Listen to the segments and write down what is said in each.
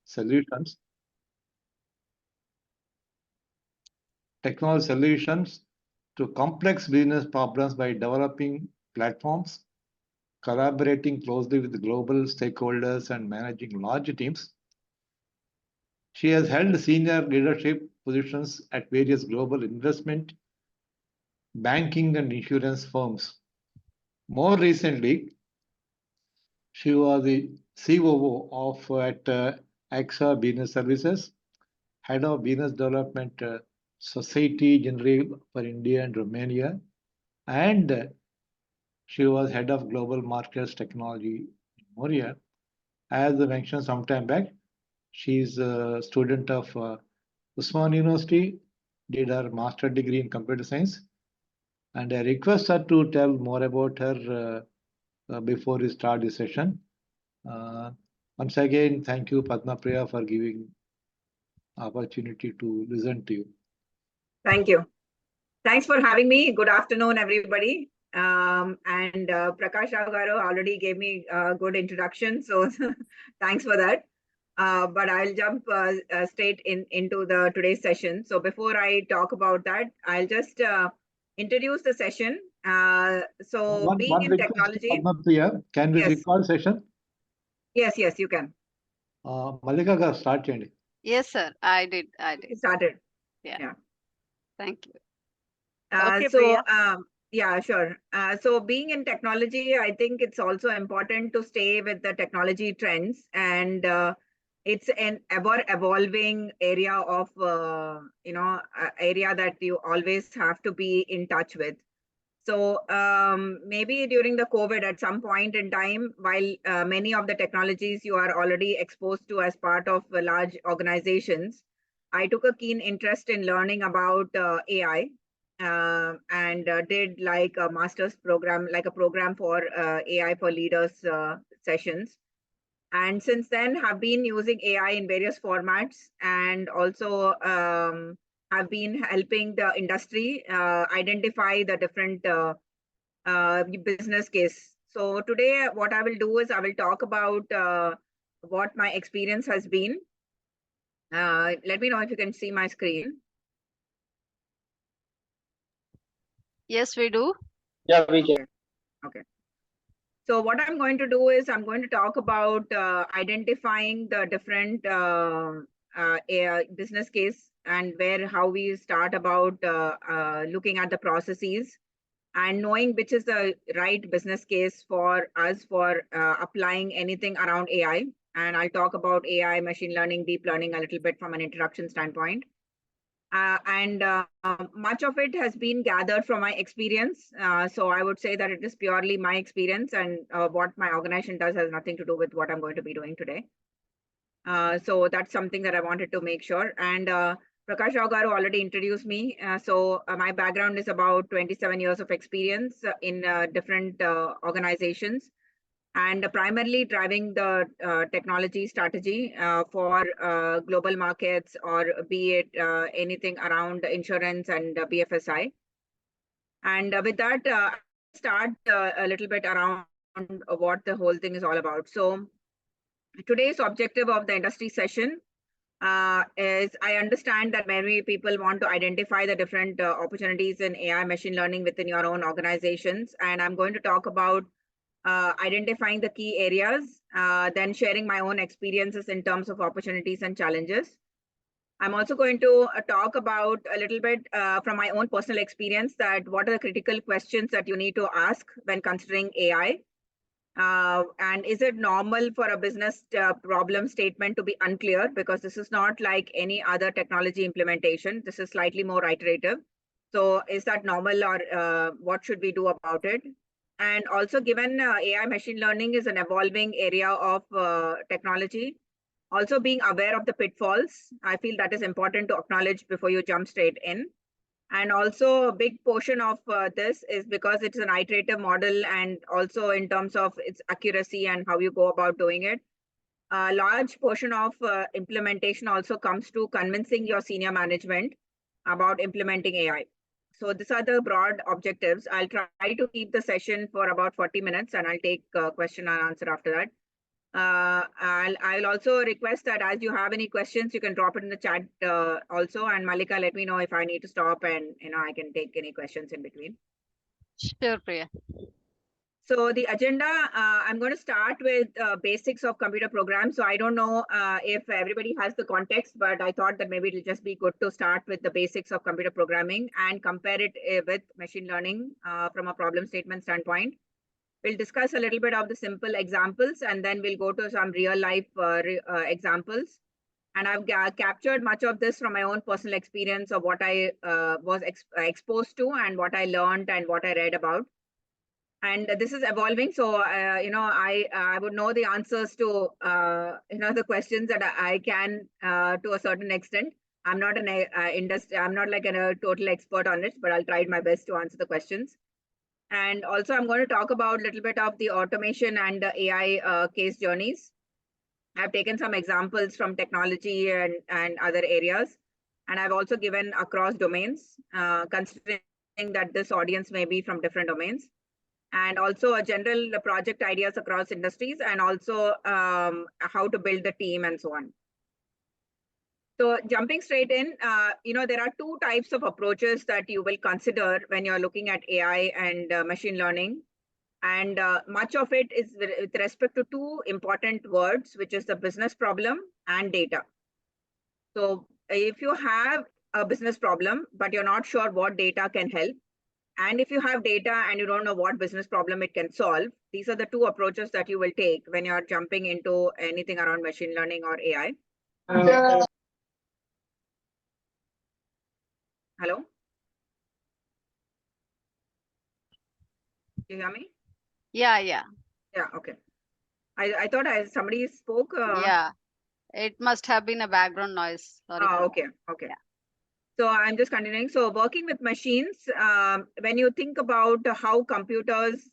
solutions, technology solutions to complex business problems by developing platforms, collaborating closely with global stakeholders, and managing large teams. She has held senior leadership positions at various global investment, banking, and insurance firms. More recently, she was the COO of AXA Business Services, Head of Business Development Society Generale for India and Romania, and she was Head of Global Markets Technology in Moria. As I mentioned some time back, she is a student of Usman University, did her master degree in computer science, and I request her to tell more about her before we start the session. Once again, thank you, Padma Priya, for giving opportunity to listen to you. Thank you. Thanks for having me. Good afternoon, everybody. Prakash Rao Garu already gave me a good introduction, so thanks for that. But I'll jump straight into the today's session. So before I talk about that, I'll just introduce the session. Being in technology. Padma Priya, can we record session? Yes, you can. Malika garu start cheyandi. Yes, sir. I did. It started. Yeah. Thank you. Yeah, sure. So being in technology, I think it's also important to stay with the technology trends, and it's an ever evolving area of area that you always have to be in touch with. So maybe during the COVID at some point in time, while many of the technologies you are already exposed to as part of large organizations, I took a keen interest in learning about AI. And did like a master's program, like a program for AI for leaders sessions. And since then have been using AI in various formats, and also have been helping the industry identify the different business case. So today what I will do is I will talk about what my experience has been. Let me know if you can see my screen. Yes, we do. Yeah, we can. Okay. So what I'm going to do is I'm going to talk about identifying the different business case, and how we start about looking at the processes and knowing which is the right business case for us for applying anything around AI. And I'll talk about AI, machine learning, deep learning a little bit from an introduction standpoint. Much of it has been gathered from my experience. So I would say that it is purely my experience, and what my organization does has nothing to do with what I'm going to be doing today. So that's something that I wanted to make sure. And Prakash Rao Garu already introduced me. So my background is about 27 years of experience in different organizations, and primarily driving the technology strategy for global markets, or be it anything around insurance and BFSI. And with that, start a little bit around what the whole thing is all about. So today's objective of the industry session is, I understand that many people want to identify the different opportunities in AI machine learning within your own organizations. And I'm going to talk about identifying the key areas, then sharing my own experiences in terms of opportunities and challenges. I'm also going to talk about a little bit from my own personal experience, that what are the critical questions that you need to ask when considering AI. And is it normal for a business problem statement to be unclear? Because this is not like any other technology implementation. This is slightly more iterative. So is that normal, or what should we do about it? And also, given AI machine learning is an evolving area of technology, also being aware of the pitfalls, I feel that is important to acknowledge before you jump straight in. And also a big portion of this is because it's an iterative model, and also in terms of its accuracy and how you go about doing it. A large portion of implementation also comes to convincing your senior management about implementing AI. So these are the broad objectives. I'll try to keep the session for about 40 minutes, and I'll take question and answer after that. I'll also request that as you have any questions, you can drop it in the chat also. And Malika, let me know if I need to stop and I can take any questions in between. Sure, Priya. So the agenda, I'm going to start with basics of computer programs. So I don't know if everybody has the context, but I thought that maybe it'll just be good to start with the basics of computer programming and compare it with machine learning from a problem statement standpoint. We'll discuss a little bit of the simple examples, and then we'll go to some real life examples. And I've captured much of this from my own personal experience of what I was exposed to and what I learned and what I read about. And this is evolving, so I would know the answers to the questions that I can to a certain extent. I'm not an I'm not like a total expert on it, but I'll try my best to answer the questions. And also, I'm going to talk about a little bit of the automation and the AI case journeys. I've taken some examples from technology and other areas, and I've also given across domains, considering that this audience may be from different domains. And also a general project ideas across industries, and also how to build the team and so on. So jumping straight in, there are two types of approaches that you will consider when you're looking at AI and machine learning. And much of it is with respect to two important words, which is the business problem and data. So if you have a business problem, but you're not sure what data can help, and if you have data and you don't know what business problem it can solve, these are the two approaches that you will take when you're jumping into anything around machine learning or AI. Hello? Do you hear me? Yeah. Yeah, okay. I thought somebody spoke. Yeah. It must have been a background noise. Sorry. Okay. Yeah. So I'm just continuing. So working with machines, when you think about how computers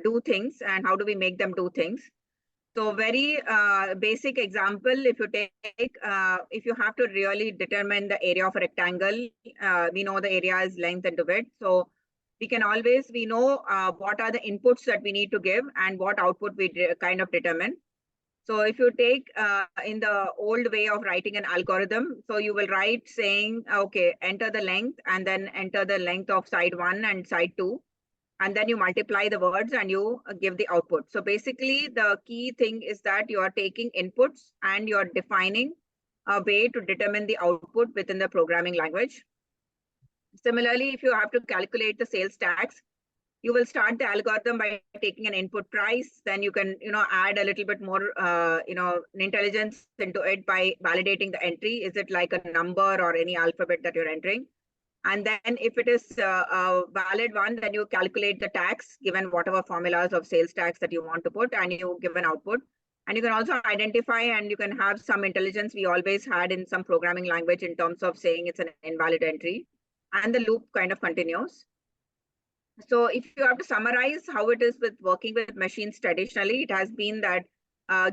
do things and how do we make them do things. So very basic example, if you take, if you have to really determine the area of a rectangle, we know the area is length and width. So we know what are the inputs that we need to give and what output we kind of determine. So if you take in the old way of writing an algorithm, so you will write saying, okay, enter the length and then enter the length of side 1 and side 2. And then you multiply the words and you give the output. So basically the key thing is that you are taking inputs and you're defining a way to determine the output within the programming language. Similarly, if you have to calculate the sales tax, you will start the algorithm by taking an input price. Then you can, add a little bit more, intelligence into it by validating the entry. Is it like a number or any alphabet that you're entering? And then if it is a valid one, then you calculate the tax given whatever formulas of sales tax that you want to put, and you give an output. And you can also identify and you can have some intelligence we always had in some programming language in terms of saying it's an invalid entry, and the loop kind of continues. So if you have to summarize how it is with working with machines traditionally, it has been that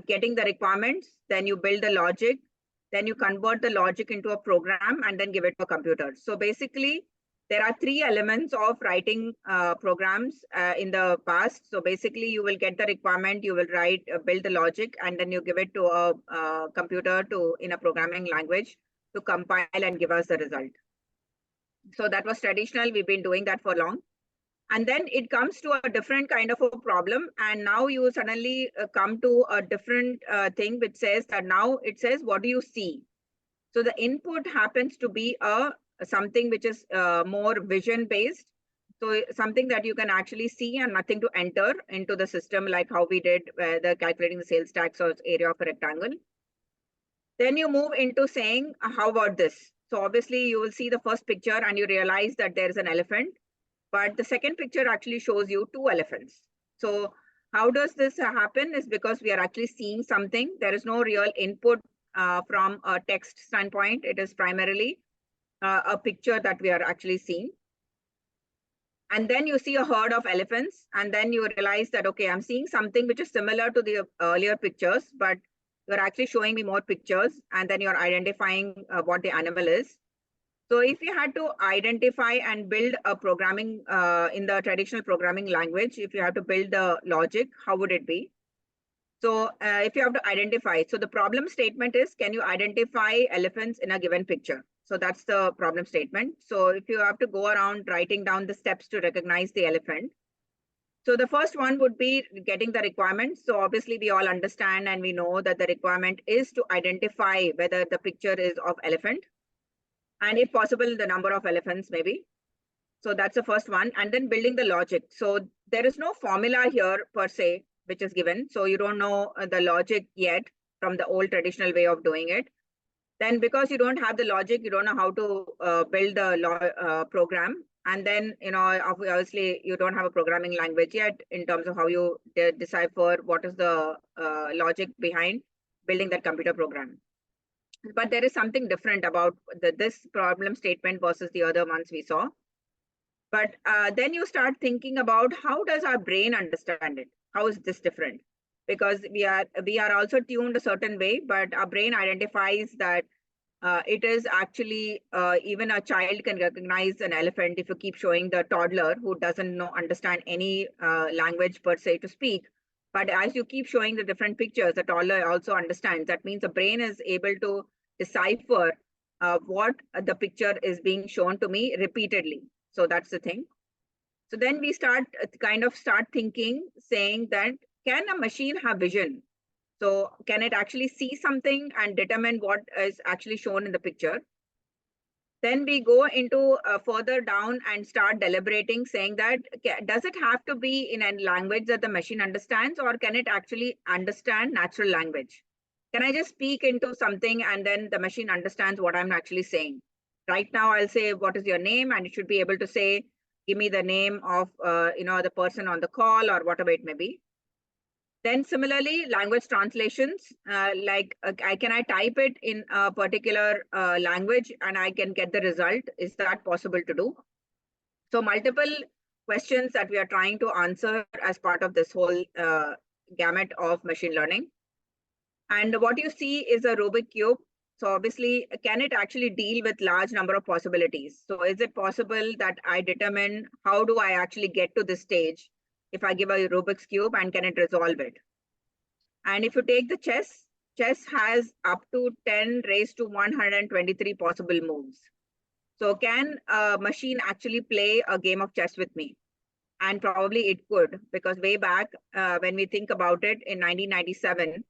getting the requirements, then you build the logic, then you convert the logic into a program and then give it to a computer. So basically, there are three elements of writing programs in the past. So basically, you will get the requirement, you will build the logic, and then you give it to a computer in a programming language to compile and give us the result. So that was traditional. We've been doing that for long. And then it comes to a different kind of a problem. And now you suddenly come to a different thing, which says that now it says, what do you see? So the input happens to be something which is more vision based. So something that you can actually see and nothing to enter into the system, like how we did the calculating the sales tax or area of a rectangle. Then you move into saying, how about this? So obviously you will see the first picture and you realize that there is an elephant. But the second picture actually shows you two elephants. So how does this happen is because we are actually seeing something. There is no real input from a text standpoint. It is primarily a picture that we are actually seeing. And then you see a herd of elephants. And then you realize that, okay, I'm seeing something which is similar to the earlier pictures, but you're actually showing me more pictures. And then you're identifying what the animal is. So if you had to identify and build a programming in the traditional programming language, if you have to build the logic, how would it be? So if you have to identify, so the problem statement is, can you identify elephants in a given picture? So that's the problem statement. So if you have to go around writing down the steps to recognize the elephant. So the first one would be getting the requirements. So obviously we all understand and we know that the requirement is to identify whether the picture is of elephant. And if possible, the number of elephants maybe. So that's the first one. And then building the logic. So there is no formula here per se, which is given. So you don't know the logic yet from the old traditional way of doing it. Then because you don't have the logic, you don't know how to build the program. And then, obviously you don't have a programming language yet in terms of how you decipher what is the logic behind building that computer program. But there is something different about this problem statement versus the other ones we saw. But then you start thinking about how does our brain understand it? How is this different? Because we are also tuned a certain way, but our brain identifies that it is actually even a child can recognize an elephant if you keep showing the toddler who doesn't understand any language per se to speak. But as you keep showing the different pictures, the toddler also understands. That means the brain is able to decipher what the picture is being shown to me repeatedly. So that's the thing. So then we start thinking, saying that, can a machine have vision? So can it actually see something and determine what is actually shown in the picture? Then we go into further down and start deliberating, saying that, does it have to be in a language that the machine understands, or can it actually understand natural language? Can I just speak into something and then the machine understands what I'm actually saying? Right now, I'll say, what is your name? And it should be able to say, give me the name of the person on the call or whatever it may be. Then similarly, language translations, can I type it in a particular language and I can get the result? Is that possible to do? So multiple questions that we are trying to answer as part of this whole gamut of machine learning. And what you see is a Rubik cube. So obviously, can it actually deal with large number of possibilities? So is it possible that I determine how do I actually get to this stage if I give a Rubik's cube, and can it resolve it? And if you take the chess has up to 10 raised to 123 possible moves. So can a machine actually play a game of chess with me? And probably it could, because way back when we think about it, in 1997,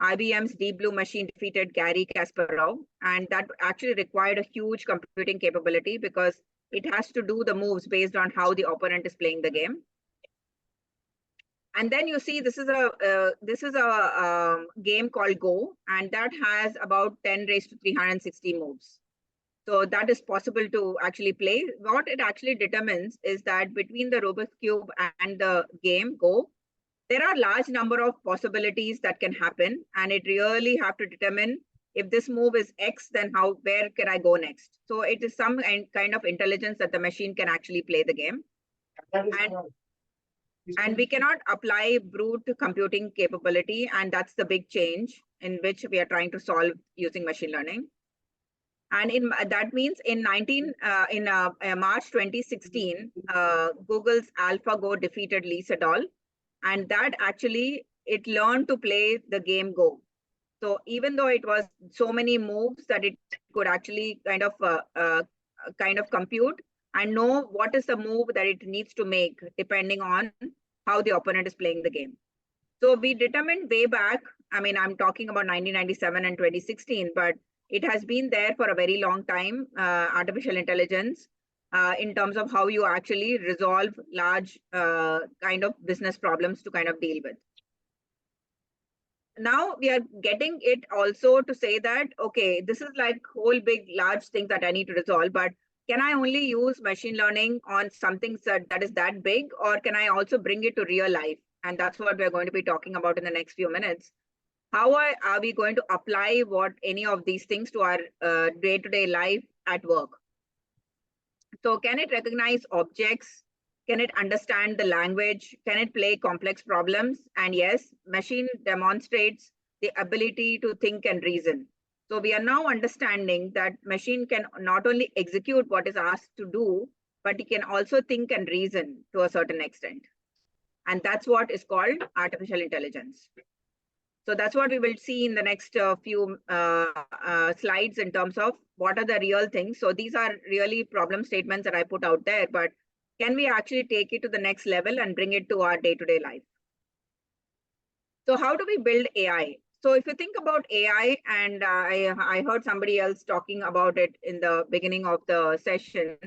IBM's Deep Blue machine defeated Garry Kasparov, and that actually required a huge computing capability because it has to do the moves based on how the opponent is playing the game. And then you see this is a game called Go, and that has about 10 raised to 360 moves. So that is possible to actually play. What it actually determines is that between the Rubik's Cube and the game Go, there are large number of possibilities that can happen, and it really have to determine, if this move is X, then where can I go next? So it is some kind of intelligence that the machine can actually play the game. And we cannot apply brute computing capability, and that's the big change in which we are trying to solve using machine learning. And that means in March 2016, Google's AlphaGo defeated Lee Sedol, and that actually it learned to play the game Go. So even though it was so many moves that it could actually kind of compute and know what is the move that it needs to make depending on how the opponent is playing the game. So we determined way back, I mean, I'm talking about 1997 and 2016, but it has been there for a very long time, artificial intelligence, in terms of how you actually resolve large kind of business problems to kind of deal with. Now we are getting it also to say that, okay, this is like whole big, large thing that I need to resolve, but can I only use machine learning on something that is that big, or can I also bring it to real life? And that's what we're going to be talking about in the next few minutes. How are we going to apply any of these things to our day-to-day life at work? So can it recognize objects? Can it understand the language? Can it play complex problems? And yes, machine demonstrates the ability to think and reason. So we are now understanding that machine can not only execute what is asked to do, but it can also think and reason to a certain extent. And that's what is called artificial intelligence. So that's what we will see in the next few slides in terms of what are the real things. So these are really problem statements that I put out there, but can we actually take it to the next level and bring it to our day-to-day life? So how do we build AI? So if you think about AI, and I heard somebody else talking about it in the beginning of the session,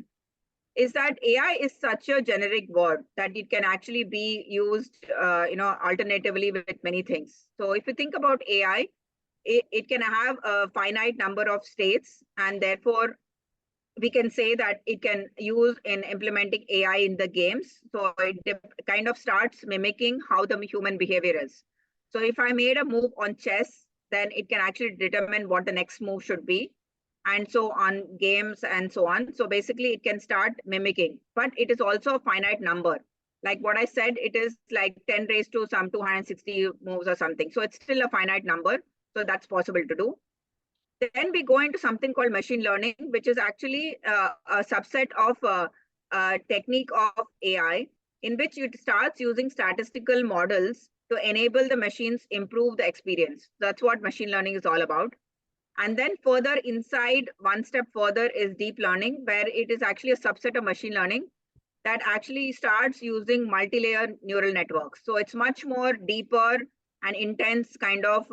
is that AI is such a generic word that it can actually be used, alternatively with many things. So if you think about AI, it can have a finite number of states, and therefore we can say that it can use in implementing AI in the games. So it kind of starts mimicking how the human behavior is. So if I made a move on chess, then it can actually determine what the next move should be, and so on games and so on. So basically it can start mimicking, but it is also a finite number. Like what I said, it is like 10 raised to some 260 moves or something. So it's still a finite number. So that's possible to do. Then we go into something called machine learning, which is actually a subset of a technique of AI, in which it starts using statistical models to enable the machines improve the experience. That's what machine learning is all about. And then further inside, one step further is deep learning, where it is actually a subset of machine learning that actually starts using multi-layer neural networks. So it's much more deeper and intense kind of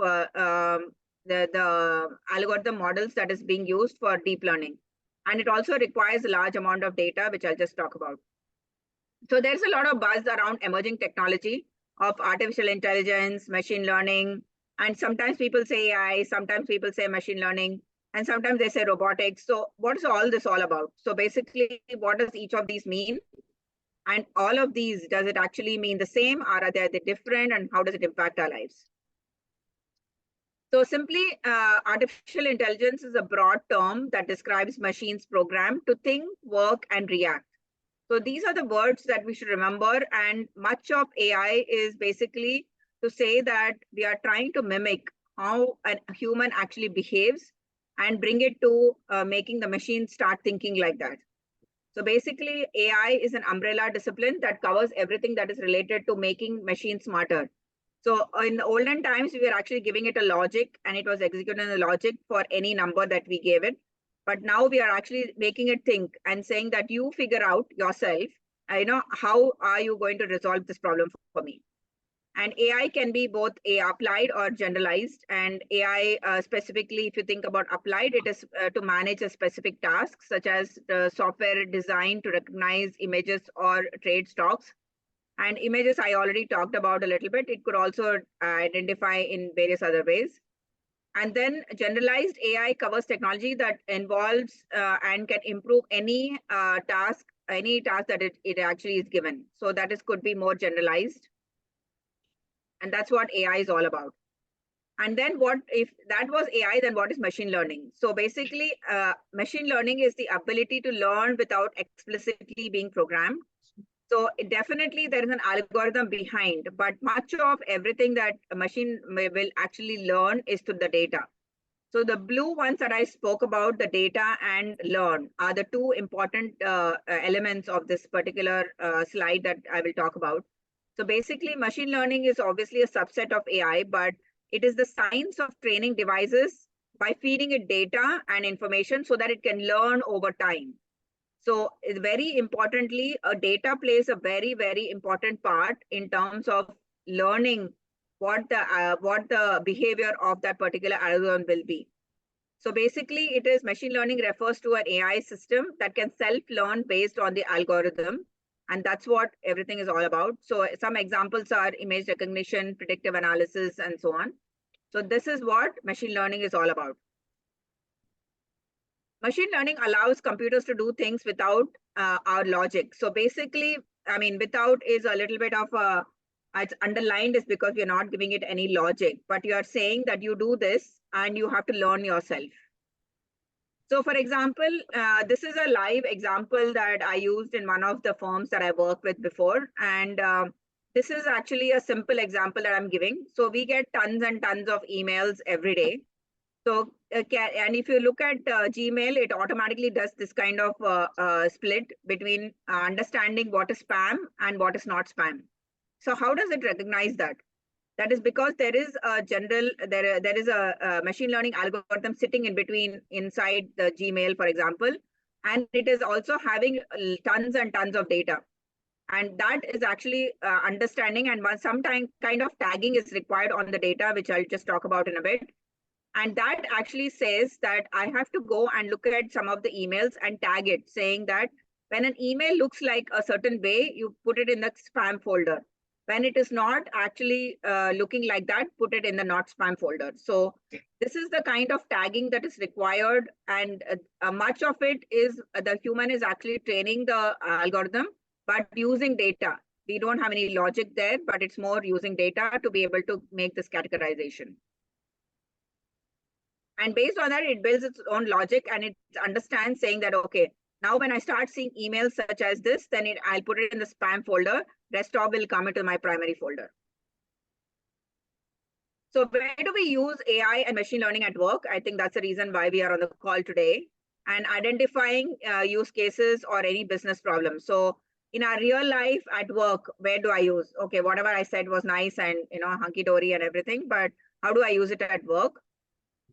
the algorithm models that is being used for deep learning. And it also requires a large amount of data, which I'll just talk about. So there's a lot of buzz around emerging technology of artificial intelligence, machine learning, and sometimes people say AI, sometimes people say machine learning, and sometimes they say robotics. So what is all this all about? So basically, what does each of these mean? And all of these, does it actually mean the same, or are they different, and how does it impact our lives? So simply, artificial intelligence is a broad term that describes machines programmed to think, work, and react. So these are the words that we should remember. And much of AI is basically to say that we are trying to mimic how a human actually behaves and bring it to making the machine start thinking like that. So basically, AI is an umbrella discipline that covers everything that is related to making machines smarter. So in the olden times, we were actually giving it a logic, and it was executing the logic for any number that we gave it. But now we are actually making it think and saying that you figure out yourself, how are you going to resolve this problem for me? And AI can be both applied or generalized. And AI specifically, if you think about applied, it is to manage a specific task, such as the software designed to recognize images or trade stocks. And images I already talked about a little bit. It could also identify in various other ways. And then generalized AI covers technology that involves and can improve any task that it actually is given. So that could be more generalized. And that's what AI is all about. And then if that was AI, then what is machine learning? So basically, machine learning is the ability to learn without explicitly being programmed. So definitely there is an algorithm behind, but much of everything that a machine will actually learn is through the data. So the blue ones that I spoke about, the data and learn, are the two important elements of this particular slide that I will talk about. So basically, machine learning is obviously a subset of AI, but it is the science of training devices by feeding it data and information so that it can learn over time. So very importantly, data plays a very, very important part in terms of learning what the behavior of that particular algorithm will be. So basically, it is machine learning refers to an AI system that can self-learn based on the algorithm. And that's what everything is all about. So some examples are image recognition, predictive analysis, and so on. So this is what machine learning is all about. Machine learning allows computers to do things without our logic. So basically, without is a little bit of it's underlined is because we're not giving it any logic, but you are saying that you do this and you have to learn yourself. So for example, this is a live example that I used in one of the firms that I worked with before. And this is actually a simple example that I'm giving. So we get tons and tons of emails every day. So, and if you look at Gmail, it automatically does this kind of split between understanding what is spam and what is not spam. So how does it recognize that? That is because there is a there is a machine learning algorithm sitting in between inside the Gmail, for example, and it is also having tons and tons of data. And that is actually understanding, and some kind of tagging is required on the data, which I'll just talk about in a bit. And that actually says that I have to go and look at some of the emails and tag it, saying that when an email looks like a certain way, you put it in the spam folder. When it is not actually looking like that, put it in the not spam folder. So this is the kind of tagging that is required, and much of it is the human is actually training the algorithm, but using data. We don't have any logic there, but it's more using data to be able to make this categorization. And based on that, it builds its own logic, and it understands saying that, okay, now when I start seeing emails such as this, then I'll put it in the spam folder. Rest of will come into my primary folder. So where do we use AI and machine learning at work? I think that's the reason why we are on the call today, and identifying use cases or any business problems. So in our real life at work, where do I use? Okay, whatever I said was nice and hunky-dory and everything, but how do I use it at work?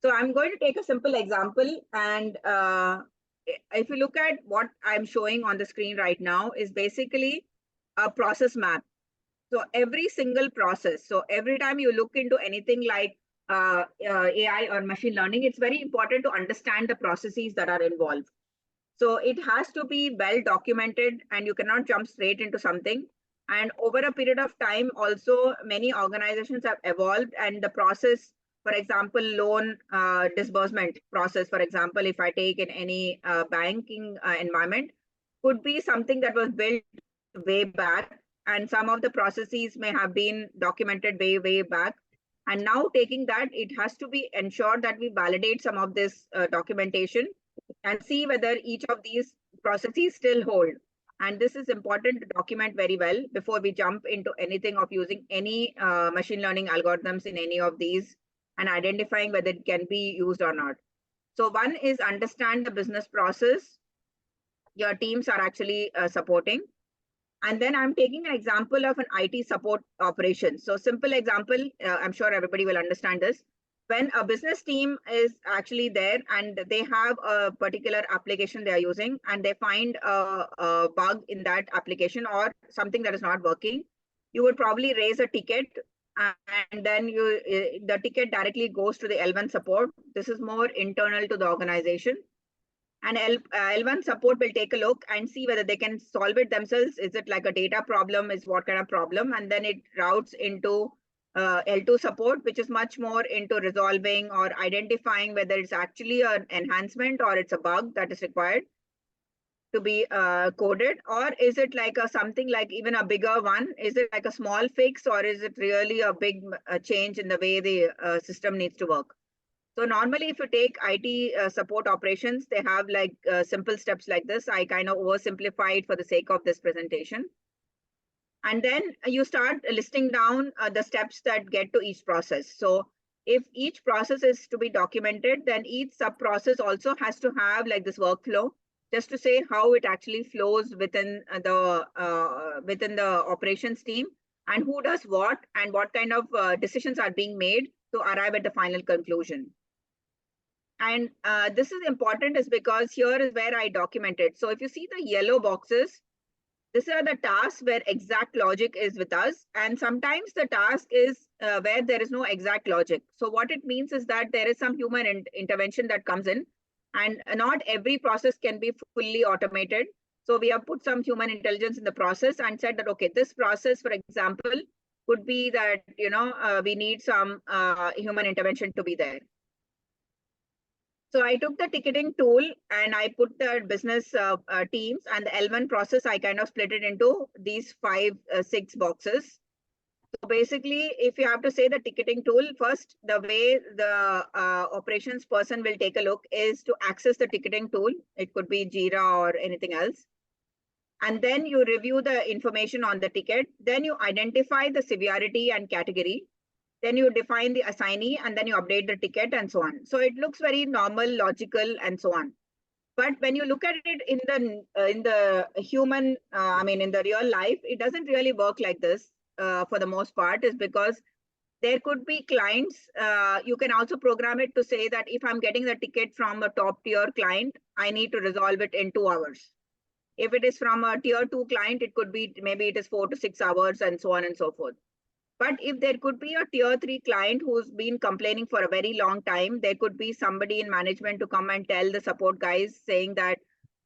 So I'm going to take a simple example, and if you look at what I'm showing on the screen right now is basically a process map. So every single process, so every time you look into anything like AI or machine learning, it's very important to understand the processes that are involved. So it has to be well documented, and you cannot jump straight into something. And over a period of time, also many organizations have evolved, and the process, for example, loan disbursement process, for example, if I take in any banking environment, could be something that was built way back, and some of the processes may have been documented way back. And now taking that, it has to be ensured that we validate some of this documentation and see whether each of these processes still hold. And this is important to document very well before we jump into anything of using any machine learning algorithms in any of these, and identifying whether it can be used or not. So one is understand the business process your teams are actually supporting. And then I'm taking an example of an IT support operation. So simple example, I'm sure everybody will understand this. When a business team is actually there and they have a particular application they are using, and they find a bug in that application or something that is not working, you would probably raise a ticket, and then the ticket directly goes to the L1 support. This is more internal to the organization. And L1 support will take a look and see whether they can solve it themselves. Is it like a data problem? Is what kind of problem? And then it routes into L2 support, which is much more into resolving or identifying whether it's actually an enhancement or it's a bug that is required to be coded, or is it like something like even a bigger one? Is it like a small fix, or is it really a big change in the way the system needs to work? So normally, if you take IT support operations, they have like simple steps like this. I kind of oversimplified for the sake of this presentation. And then you start listing down the steps that get to each process. So if each process is to be documented, then each sub-process also has to have like this workflow, just to say how it actually flows within the operations team, and who does what, and what kind of decisions are being made to arrive at the final conclusion. And this is important is because here is where I documented. So if you see the yellow boxes, these are the tasks where exact logic is with us. And sometimes the task is where there is no exact logic. So what it means is that there is some human intervention that comes in, and not every process can be fully automated. So we have put some human intelligence in the process and said that, okay, this process, for example, could be that, we need some human intervention to be there. So I took the ticketing tool and I put the business teams, and the L1 process, I kind of split it into these 6 boxes. So basically, if you have to say the ticketing tool, first, the way the operations person will take a look is to access the ticketing tool. It could be Jira or anything else. And then you review the information on the ticket. Then you identify the severity and category. Then you define the assignee, and then you update the ticket and so on. So it looks very normal, logical, and so on. But when you look at it in the human, in the real life, it doesn't really work like this for the most part, is because there could be clients, you can also program it to say that if I'm getting the ticket from a top tier client, I need to resolve it in 2 hours. If it is from a tier 2 client, it could be maybe it is 4 to 6 hours and so on and so forth. But if there could be a tier 3 client who's been complaining for a very long time, there could be somebody in management to come and tell the support guys saying that,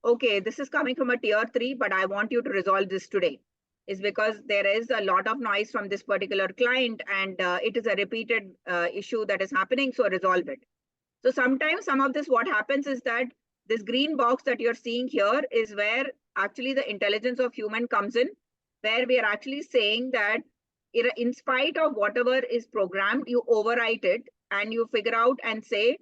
okay, this is coming from a tier 3, but I want you to resolve this today. Is because there is a lot of noise from this particular client and it is a repeated issue that is happening, so resolve it. So sometimes some of this, what happens is that this green box that you're seeing here is where actually the intelligence of human comes in, where we are actually saying that in spite of whatever is programmed, you overwrite it and you figure out and say,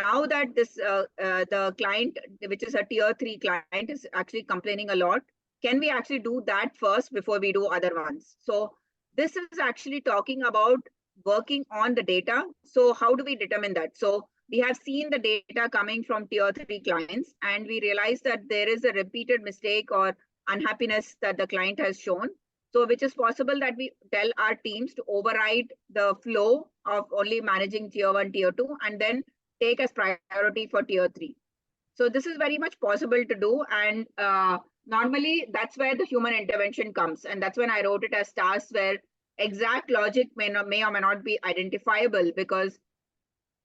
now that this the client, which is a tier 3 client, is actually complaining a lot, can we actually do that first before we do other ones? So this is actually talking about working on the data. So how do we determine that? So we have seen the data coming from tier 3 clients, and we realize that there is a repeated mistake or unhappiness that the client has shown. So which is possible that we tell our teams to override the flow of only managing tier 1, tier 2, and then take as priority for tier 3. So this is very much possible to do. And normally that's where the human intervention comes. And that's when I wrote it as tasks where exact logic may or may not be identifiable, because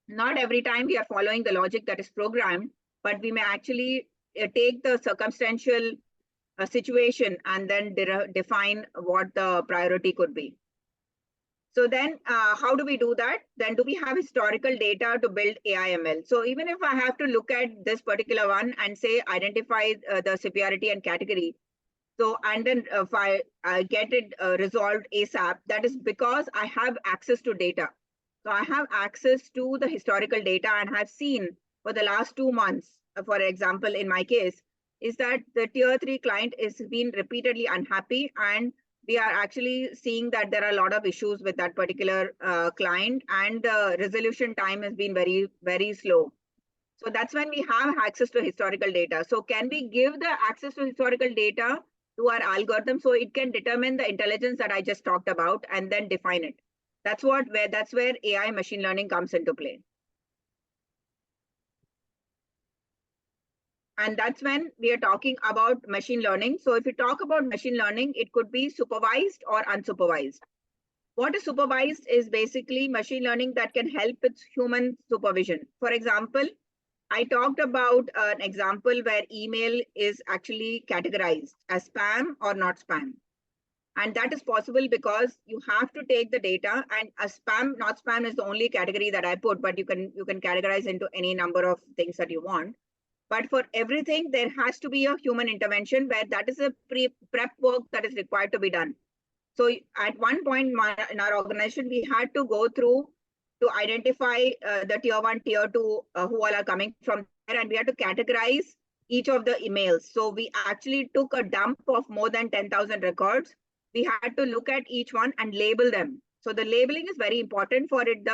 not every time we are following the logic that is programmed, but we may actually take the circumstantial situation and then define what the priority could be. So then how do we do that? Then do we have historical data to build AI/ML? So even if I have to look at this particular one and say, identify the severity and category, so, and then if I get it resolved ASAP, that is because I have access to data. So I have access to the historical data and have seen for the last 2 months, for example, in my case, is that the tier 3 client is been repeatedly unhappy, and we are actually seeing that there are a lot of issues with that particular client, and the resolution time has been very, very slow. So that's when we have access to historical data. So can we give the access to historical data to our algorithm so it can determine the intelligence that I just talked about and then define it? That's where AI machine learning comes into play. And that's when we are talking about machine learning. So if you talk about machine learning, it could be supervised or unsupervised. What is supervised is basically machine learning that can help with human supervision. For example, I talked about an example where email is actually categorized as spam or not spam. And that is possible because you have to take the data, and a spam, not spam is the only category that I put, but you can categorize into any number of things that you want. But for everything, there has to be a human intervention where that is a prep work that is required to be done. So at one point in our organization, we had to go through to identify the tier 1, tier 2, who all are coming from there, and we had to categorize each of the emails. So we actually took a dump of more than 10,000 records. We had to look at each one and label them. So the labeling is very important for it,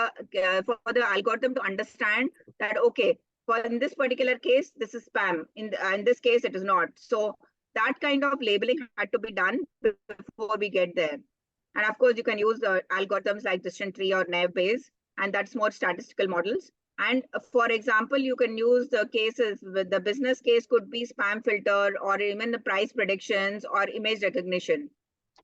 for the algorithm to understand that, okay, in this particular case, this is spam. In this case, it is not. So that kind of labeling had to be done before we get there. And of course, you can use algorithms like decision tree or Naive Bayes, and that's more statistical models. And for example, you can use the cases with the business case could be spam filter, or even the price predictions or image recognition.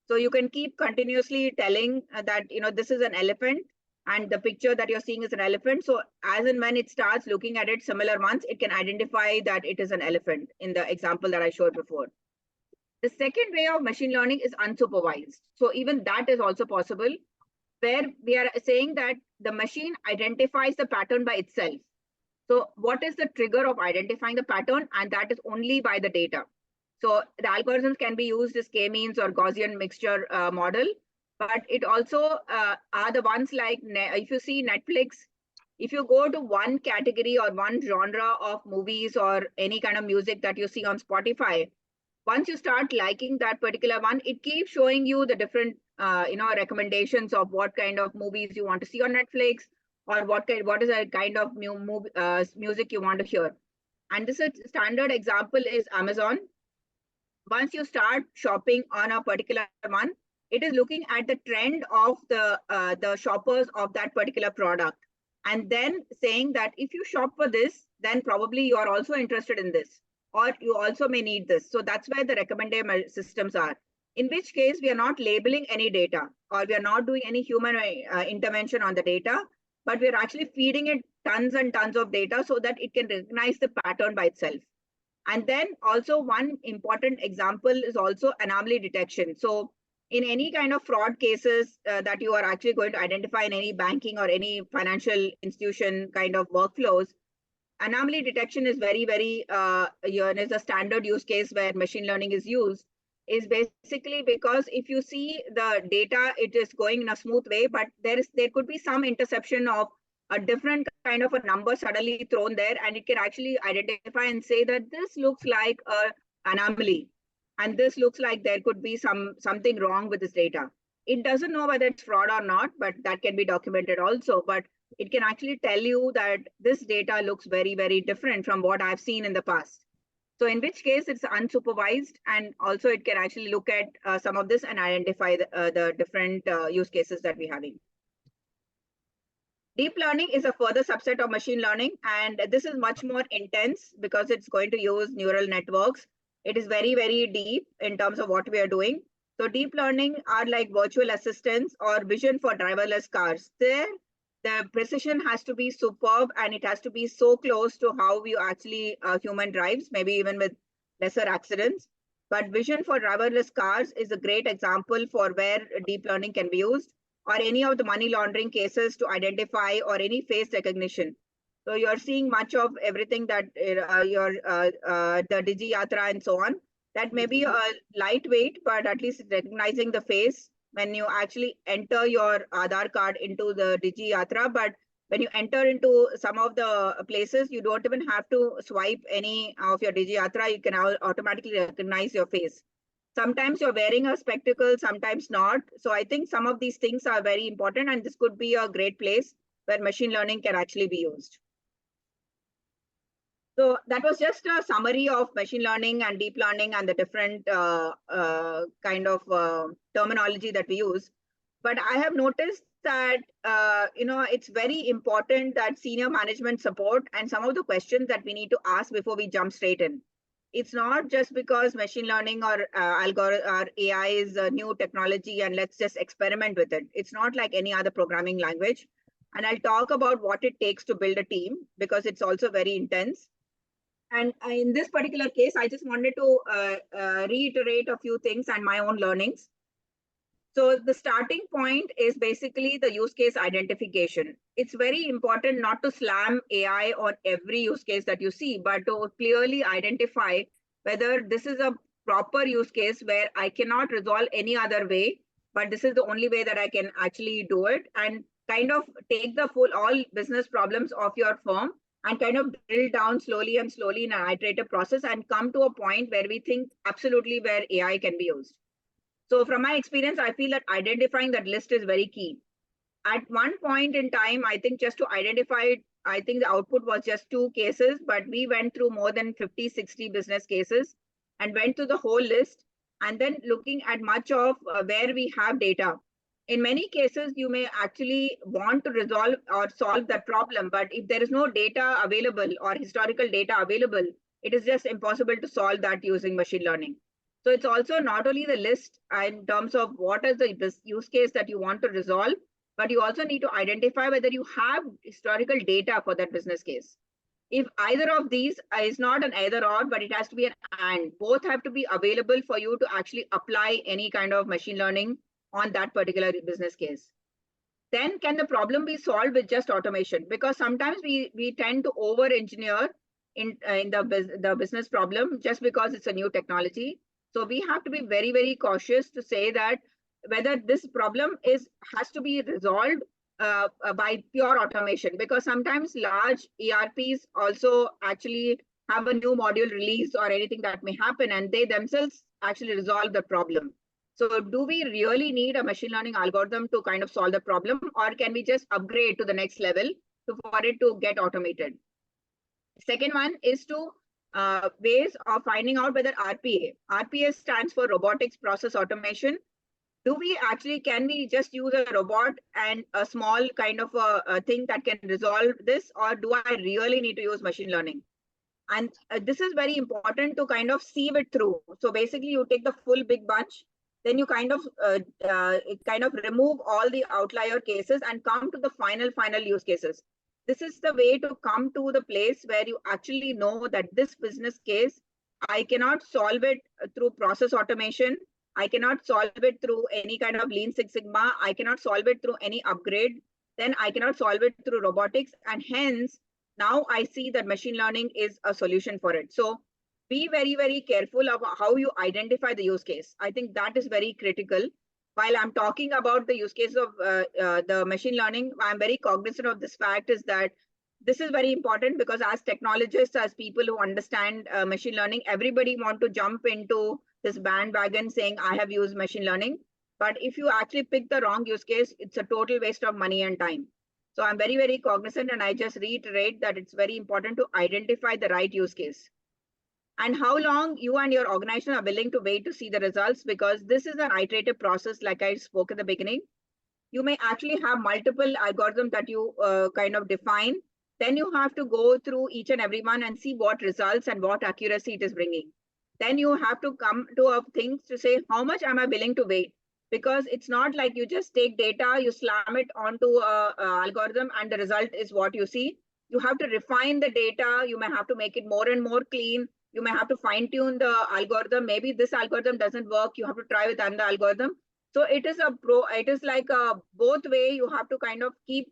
So you can keep continuously telling that, this is an elephant, and the picture that you're seeing is an elephant. So as and when it starts looking at it similar months, it can identify that it is an elephant in the example that I showed before. The second way of machine learning is unsupervised. So even that is also possible, where we are saying that the machine identifies the pattern by itself. So what is the trigger of identifying the pattern? And that is only by the data. So the algorithms can be used as k-means or Gaussian mixture model, but it also are the ones like, if you see Netflix, if you go to one category or one genre of movies or any kind of music that you see on Spotify, once you start liking that particular one, it keeps showing you the different, recommendations of what kind of movies you want to see on Netflix, or what is a kind of music you want to hear. And this is standard example is Amazon. Once you start shopping on a particular one, It is looking at the trend of the shoppers of that particular product, and then saying that if you shop for this, then probably you are also interested in this, or you also may need this. So that's where the recommendation systems are. In which case, we are not labeling any data, or we are not doing any human intervention on the data, but we are actually feeding it tons and tons of data so that it can recognize the pattern by itself. And then also one important example is also anomaly detection. So in any kind of fraud cases that you are actually going to identify in any banking or any financial institution kind of workflows, anomaly detection is very, very, is a standard use case where machine learning is used, is basically because if you see the data, it is going in a smooth way, but there could be some interception of a different kind of a number suddenly thrown there, and it can actually identify and say that this looks like a anomaly, and this looks like there could be something wrong with this data. It doesn't know whether it's fraud or not, but that can be documented also. But it can actually tell you that this data looks very, very different from what I've seen in the past. So in which case it's unsupervised, and also it can actually look at some of this and identify the different use cases that we're having. Deep learning is a further subset of machine learning, and this is much more intense because it's going to use neural networks. It is very, very deep in terms of what we are doing. So deep learning are like virtual assistants or vision for driverless cars. There, the precision has to be superb, and it has to be so close to how you actually human drives, maybe even with lesser accidents. But vision for driverless cars is a great example for where deep learning can be used, or any of the money laundering cases to identify, or any face recognition. So you're seeing much of everything that the Digi Yatra and so on. That may be a lightweight, but at least recognizing the face when you actually enter your Aadhaar card into the Digi Yatra. But when you enter into some of the places, you don't even have to swipe any of your Digi Yatra. You can automatically recognize your face. Sometimes you're wearing a spectacle, sometimes not. So I think some of these things are very important, and this could be a great place where machine learning can actually be used. So that was just a summary of machine learning and deep learning and the different kind of terminology that we use. But I have noticed that, it's very important that senior management support and some of the questions that we need to ask before we jump straight in. It's not just because machine learning or algorithm or AI is a new technology and let's just experiment with it. It's not like any other programming language. And I'll talk about what it takes to build a team, because it's also very intense. And in this particular case, I just wanted to reiterate a few things and my own learnings. So the starting point is basically the use case identification. It's very important not to slam AI on every use case that you see, but to clearly identify whether this is a proper use case where I cannot resolve any other way, but this is the only way that I can actually do it, and kind of take the all business problems of your firm and kind of drill down slowly and slowly in an iterative process and come to a point where we think absolutely where AI can be used. So from my experience, I feel that identifying that list is very key. At one point in time, I think just to identify, I think the output was just 2 cases, but we went through more than 50, 60 business cases and went through the whole list, and then looking at much of where we have data. In many cases, you may actually want to resolve or solve that problem, but if there is no data available or historical data available, it is just impossible to solve that using machine learning. So it's also not only the list in terms of what is the use case that you want to resolve, but you also need to identify whether you have historical data for that business case. If either of these is not an either or, but it has to be an and, both have to be available for you to actually apply any kind of machine learning on that particular business case. Then can the problem be solved with just automation? Because sometimes we tend to over engineer in the business problem just because it's a new technology. So we have to be very, very cautious to say that whether this problem has to be resolved by pure automation, because sometimes large ERPs also actually have a new module release or anything that may happen, and they themselves actually resolve the problem. So do we really need a machine learning algorithm to kind of solve the problem, or can we just upgrade to the next level for it to get automated? Second one is to ways of finding out whether RPA stands for robotics process automation. can we just use a robot and a small kind of a thing that can resolve this, or do I really need to use machine learning? And this is very important to kind of sieve it through. So basically you take the full big bunch, then you kind of remove all the outlier cases and come to the final use cases. This is the way to come to the place where you actually know that this business case, I cannot solve it through process automation. I cannot solve it through any kind of Lean Six Sigma. I cannot solve it through any upgrade. Then I cannot solve it through robotics. And hence, now I see that machine learning is a solution for it. So be very, very careful of how you identify the use case. I think that is very critical. While I'm talking about the use case of the machine learning, I'm very cognizant of this fact is that this is very important, because as technologists, as people who understand machine learning, everybody want to jump into this bandwagon saying, I have used machine learning. But if you actually pick the wrong use case, it's a total waste of money and time. So I'm very, very cognizant, and I just reiterate that it's very important to identify the right use case. And how long you and your organization are willing to wait to see the results, because this is an iterative process, like I spoke at the beginning. You may actually have multiple algorithms that you kind of define. Then you have to go through each and every one and see what results and what accuracy it is bringing. Then you have to come to a things to say, how much am I willing to wait? Because it's not like you just take data, you slam it onto a algorithm and the result is what you see. You have to refine the data. You may have to make it more and more clean. You may have to fine tune the algorithm. Maybe this algorithm doesn't work. You have to try with another algorithm. So it is like a both way. You have to kind of keep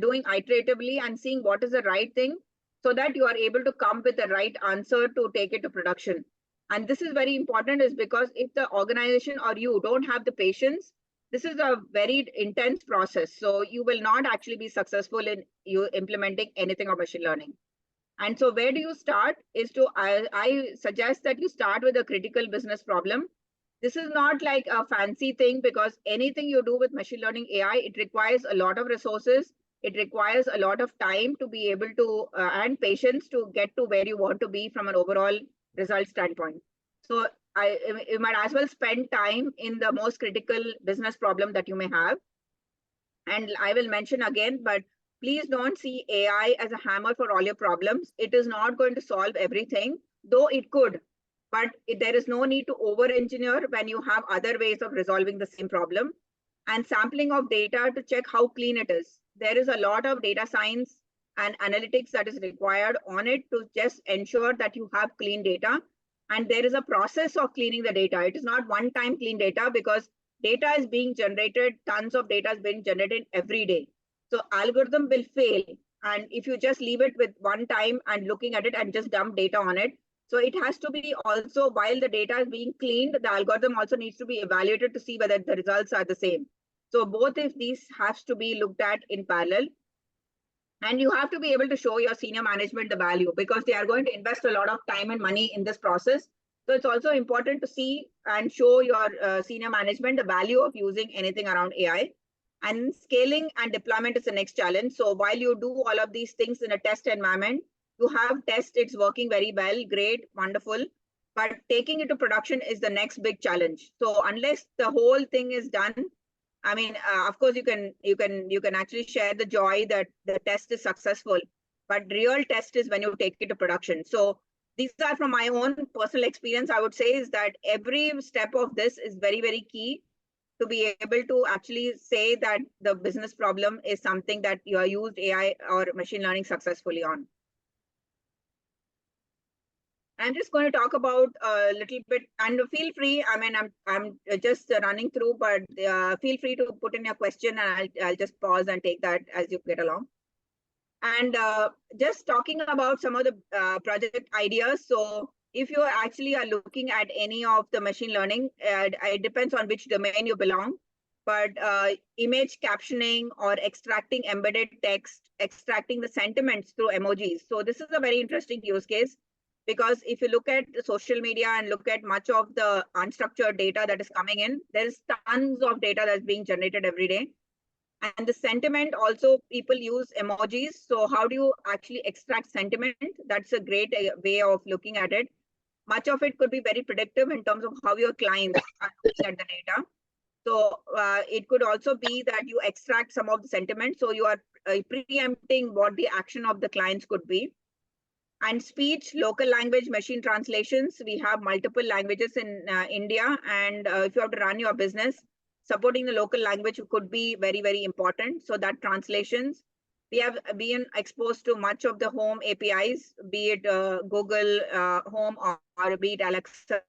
doing iteratively and seeing what is the right thing, so that you are able to come with the right answer to take it to production. And this is very important, is because if the organization or you don't have the patience, this is a very intense process. So you will not actually be successful in you implementing anything of machine learning. And so where do you start is I suggest that you start with a critical business problem. This is not like a fancy thing, because anything you do with machine learning AI, it requires a lot of resources. It requires a lot of time to be able to, and patience to get to where you want to be from an overall result standpoint. So you might as well spend time in the most critical business problem that you may have. And I will mention again, but please don't see AI as a hammer for all your problems. It is not going to solve everything, though it could. But there is no need to over-engineer when you have other ways of resolving the same problem. And sampling of data to check how clean it is. There is a lot of data science and analytics that is required on it to just ensure that you have clean data. And there is a process of cleaning the data. It is not one-time clean data, because data is being generated, tons of data is being generated every day. So algorithm will fail. And if you just leave it with one time and looking at it and just dump data on it, so it has to be also, while the data is being cleaned, the algorithm also needs to be evaluated to see whether the results are the same. So both of these has to be looked at in parallel. And you have to be able to show your senior management the value, because they are going to invest a lot of time and money in this process. So it's also important to see and show your senior management the value of using anything around AI. And scaling and deployment is the next challenge. So while you do all of these things in a test environment, you have test, it's working very well, great, wonderful. But taking it to production is the next big challenge. So unless the whole thing is done, I mean, of course, you can actually share the joy that the test is successful, but real test is when you take it to production. So these are from my own personal experience. I would say is that every step of this is very, very key to be able to actually say that the business problem is something that you are used AI or machine learning successfully on. I'm just going to talk about a little bit, and feel free. I mean, I'm just running through, but feel free to put in your question, and I'll just pause and take that as you get along. And just talking about some of the project ideas. So if you actually are looking at any of the machine learning, it depends on which domain you belong. But image captioning or extracting embedded text, extracting the sentiments through emojis. So this is a very interesting use case. Because if you look at social media and look at much of the unstructured data that is coming in, there's tons of data that's being generated every day. And the sentiment also, people use emojis. So how do you actually extract sentiment? That's a great way of looking at it. Much of it could be very predictive in terms of how your clients are looking at the data. So it could also be that you extract some of the sentiment. So you are preempting what the action of the clients could be. And speech, local language, machine translations. We have multiple languages in India. And if you have to run your business, supporting the local language could be very, very important. So that translations. We have been exposed to much of the home APIs, be it Google Home or be it Alexa,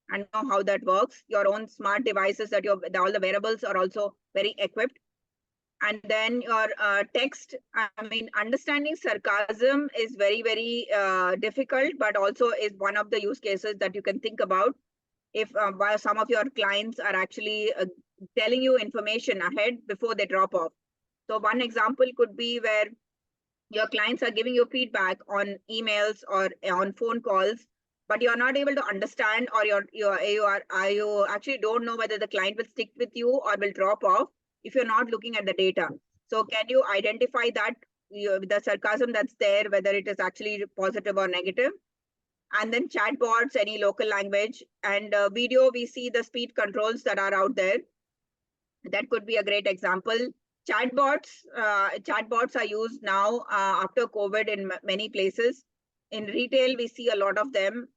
and know how that works. Your own smart devices that all the wearables are also very equipped. And then your text, I mean, understanding sarcasm is very, very difficult, but also is one of the use cases that you can think about if some of your clients are actually telling you information ahead before they drop off. So one example could be where your clients are giving you feedback on emails or on phone calls, but you're not able to understand, or you actually don't know whether the client will stick with you or will drop off if you're not looking at the data. So can you identify that the sarcasm that's there, whether it is actually positive or negative? And then chatbots, any local language, and video, we see the speed controls that are out there. That could be a great example. Chatbots are used now after COVID in many places. In retail, we see a lot of them.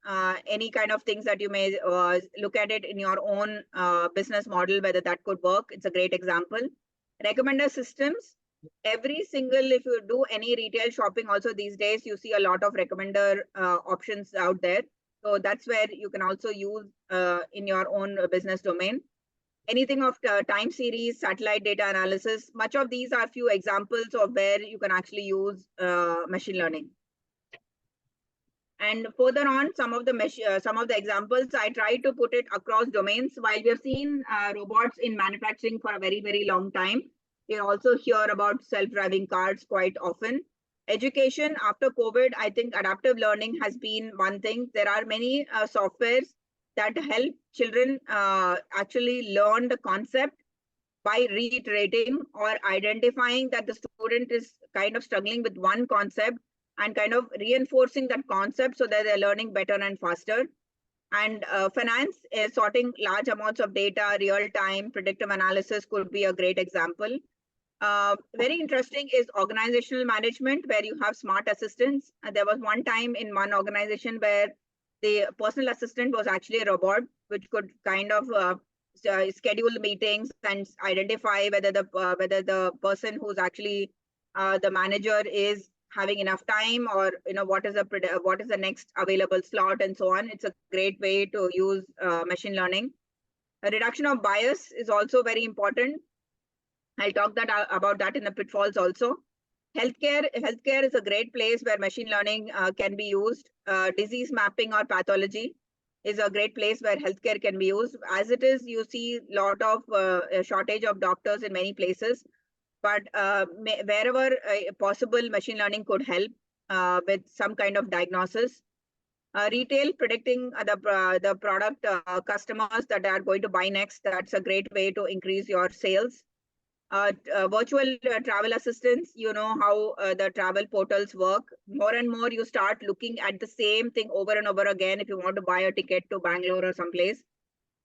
Any kind of things that you may look at it in your own business model, whether that could work. It's a great example. Recommender systems. Every single, if you do any retail shopping also these days, you see a lot of recommender options out there. So that's where you can also use in your own business domain. Anything of time series, satellite data analysis, much of these are few examples of where you can actually use machine learning. And further on, some of the examples, I try to put it across domains. While we have seen robots in manufacturing for a very, very long time, we also hear about self-driving cars quite often. Education, after COVID, I think adaptive learning has been one thing. There are many softwares that help children actually learn the concept by reiterating or identifying that the student is kind of struggling with one concept and kind of reinforcing that concept so that they're learning better and faster. And finance, sorting large amounts of data, real-time predictive analysis could be a great example. Very interesting is organizational management, where you have smart assistants. There was one time in one organization where the personal assistant was actually a robot, which could kind of schedule meetings and identify whether the person who's actually the manager is having enough time, or what is the next available slot, and so on. It's a great way to use machine learning. A reduction of bias is also very important. I'll talk about that in the pitfalls also. Healthcare is a great place where machine learning can be used. Disease mapping or pathology is a great place where healthcare can be used. As it is, you see a lot of shortage of doctors in many places, but wherever possible, machine learning could help with some kind of diagnosis. Retail, predicting the product customers that are going to buy next. That's a great way to increase your sales. Virtual travel assistants, you know how the travel portals work. More and more you start looking at the same thing over and over again if you want to buy a ticket to Bangalore or someplace.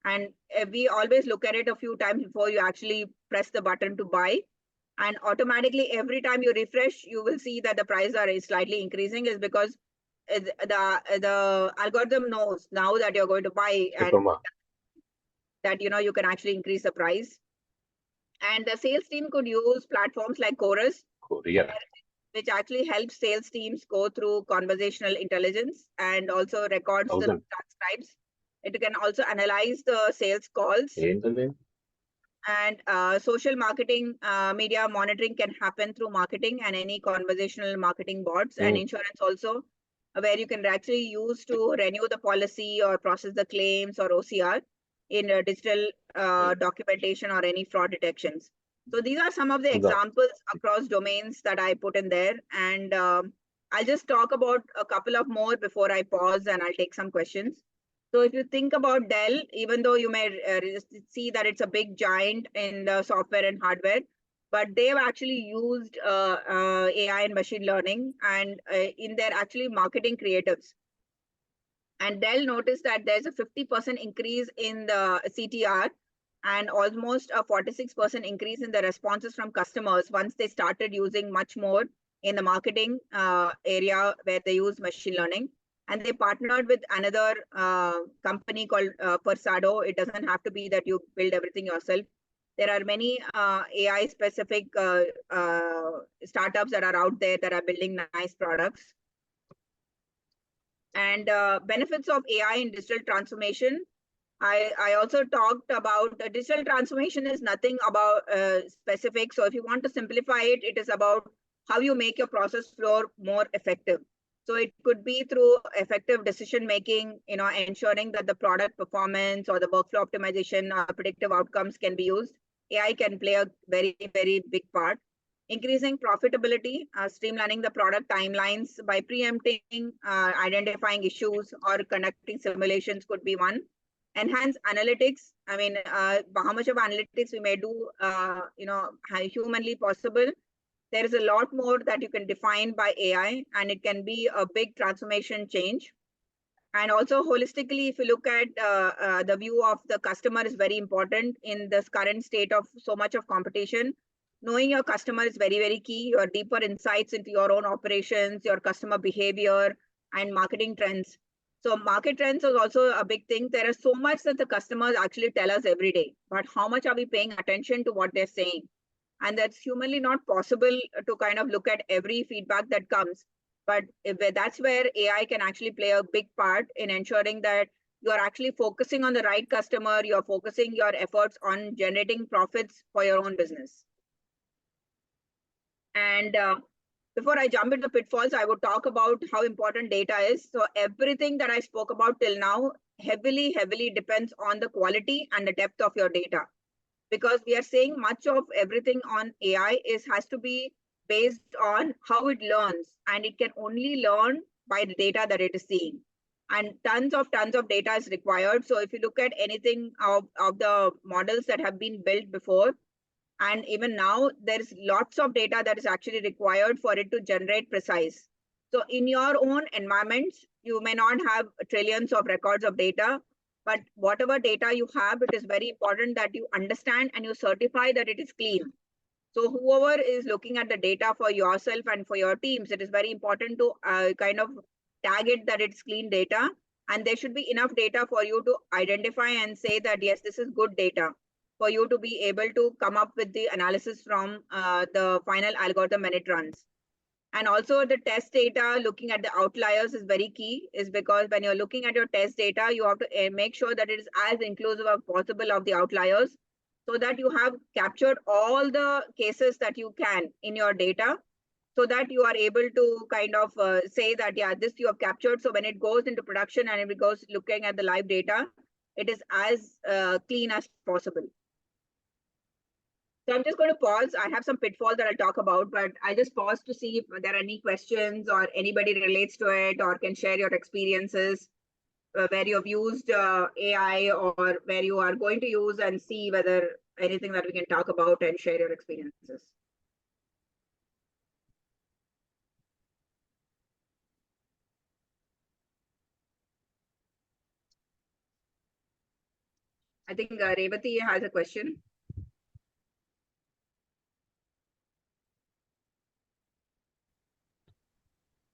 And we always look at it a few times before you actually press the button to buy. And automatically, every time you refresh, you will see that the prices are slightly increasing, is because the algorithm knows now that you're going to buy, and that you can actually increase the price. And the sales team could use platforms like Chorus, which actually helps sales teams go through conversational intelligence and also records the transcribes. It can also analyze the sales calls. And social marketing, media monitoring can happen through marketing and any conversational marketing bots. And insurance also, where you can actually use to renew the policy or process the claims or OCR in digital documentation or any fraud detections. So these are some of the examples across domains that I put in there. And I'll just talk about a couple of more before I pause and I'll take some questions. So if you think about Dell, even though you may see that it's a big giant in the software and hardware, but they've actually used AI and machine learning and in their actually marketing creatives. And Dell noticed that there's a 50% increase in the CTR and almost a 46% increase in the responses from customers once they started using much more in the marketing area where they use machine learning. And they partnered with another company called Persado. It doesn't have to be that you build everything yourself. There are many AI specific startups that are out there that are building nice products. And benefits of AI in digital transformation. I also talked about digital transformation is nothing about specific. So if you want to simplify it, it is about how you make your process flow more effective. So it could be through effective decision making, ensuring that the product performance or the workflow optimization or predictive outcomes can be used. AI can play a very, very big part. Increasing profitability, streamlining the product timelines by preempting, identifying issues or conducting simulations could be one. Enhance analytics. I mean, how much of analytics we may do, humanly possible. There is a lot more that you can define by AI, and it can be a big transformation change. And also holistically, if you look at the view of the customer is very important in this current state of so much of competition. Knowing your customer is very, very key. Your deeper insights into your own operations, your customer behavior, and marketing trends. So market trends is also a big thing. There is so much that the customers actually tell us every day, but how much are we paying attention to what they're saying? And that's humanly not possible to kind of look at every feedback that comes. But that's where AI can actually play a big part in ensuring that you're actually focusing on the right customer, you're focusing your efforts on generating profits for your own business. And before I jump into pitfalls, I would talk about how important data is. So everything that I spoke about till now heavily depends on the quality and the depth of your data. Because we are saying much of everything on AI has to be based on how it learns, and it can only learn by the data that it is seeing. And tons of data is required. So if you look at anything of the models that have been built before, and even now, there's lots of data that is actually required for it to generate precise. So in your own environments, you may not have trillions of records of data, but whatever data you have, it is very important that you understand and you certify that it is clean. So whoever is looking at the data for yourself and for your teams, it is very important to kind of tag it that it's clean data. And there should be enough data for you to identify and say that, yes, this is good data, for you to be able to come up with the analysis from the final algorithm when it runs. And also the test data, looking at the outliers is very key, is because when you're looking at your test data, you have to make sure that it is as inclusive as possible of the outliers, so that you have captured all the cases that you can in your data, so that you are able to kind of say that, yeah, this you have captured. So when it goes into production and it goes looking at the live data, it is as clean as possible. So I'm just going to pause. I have some pitfalls that I'll talk about, but I just pause to see if there are any questions or anybody relates to it or can share your experiences where you have used AI or where you are going to use, and see whether anything that we can talk about and share your experiences. I think Revati has a question.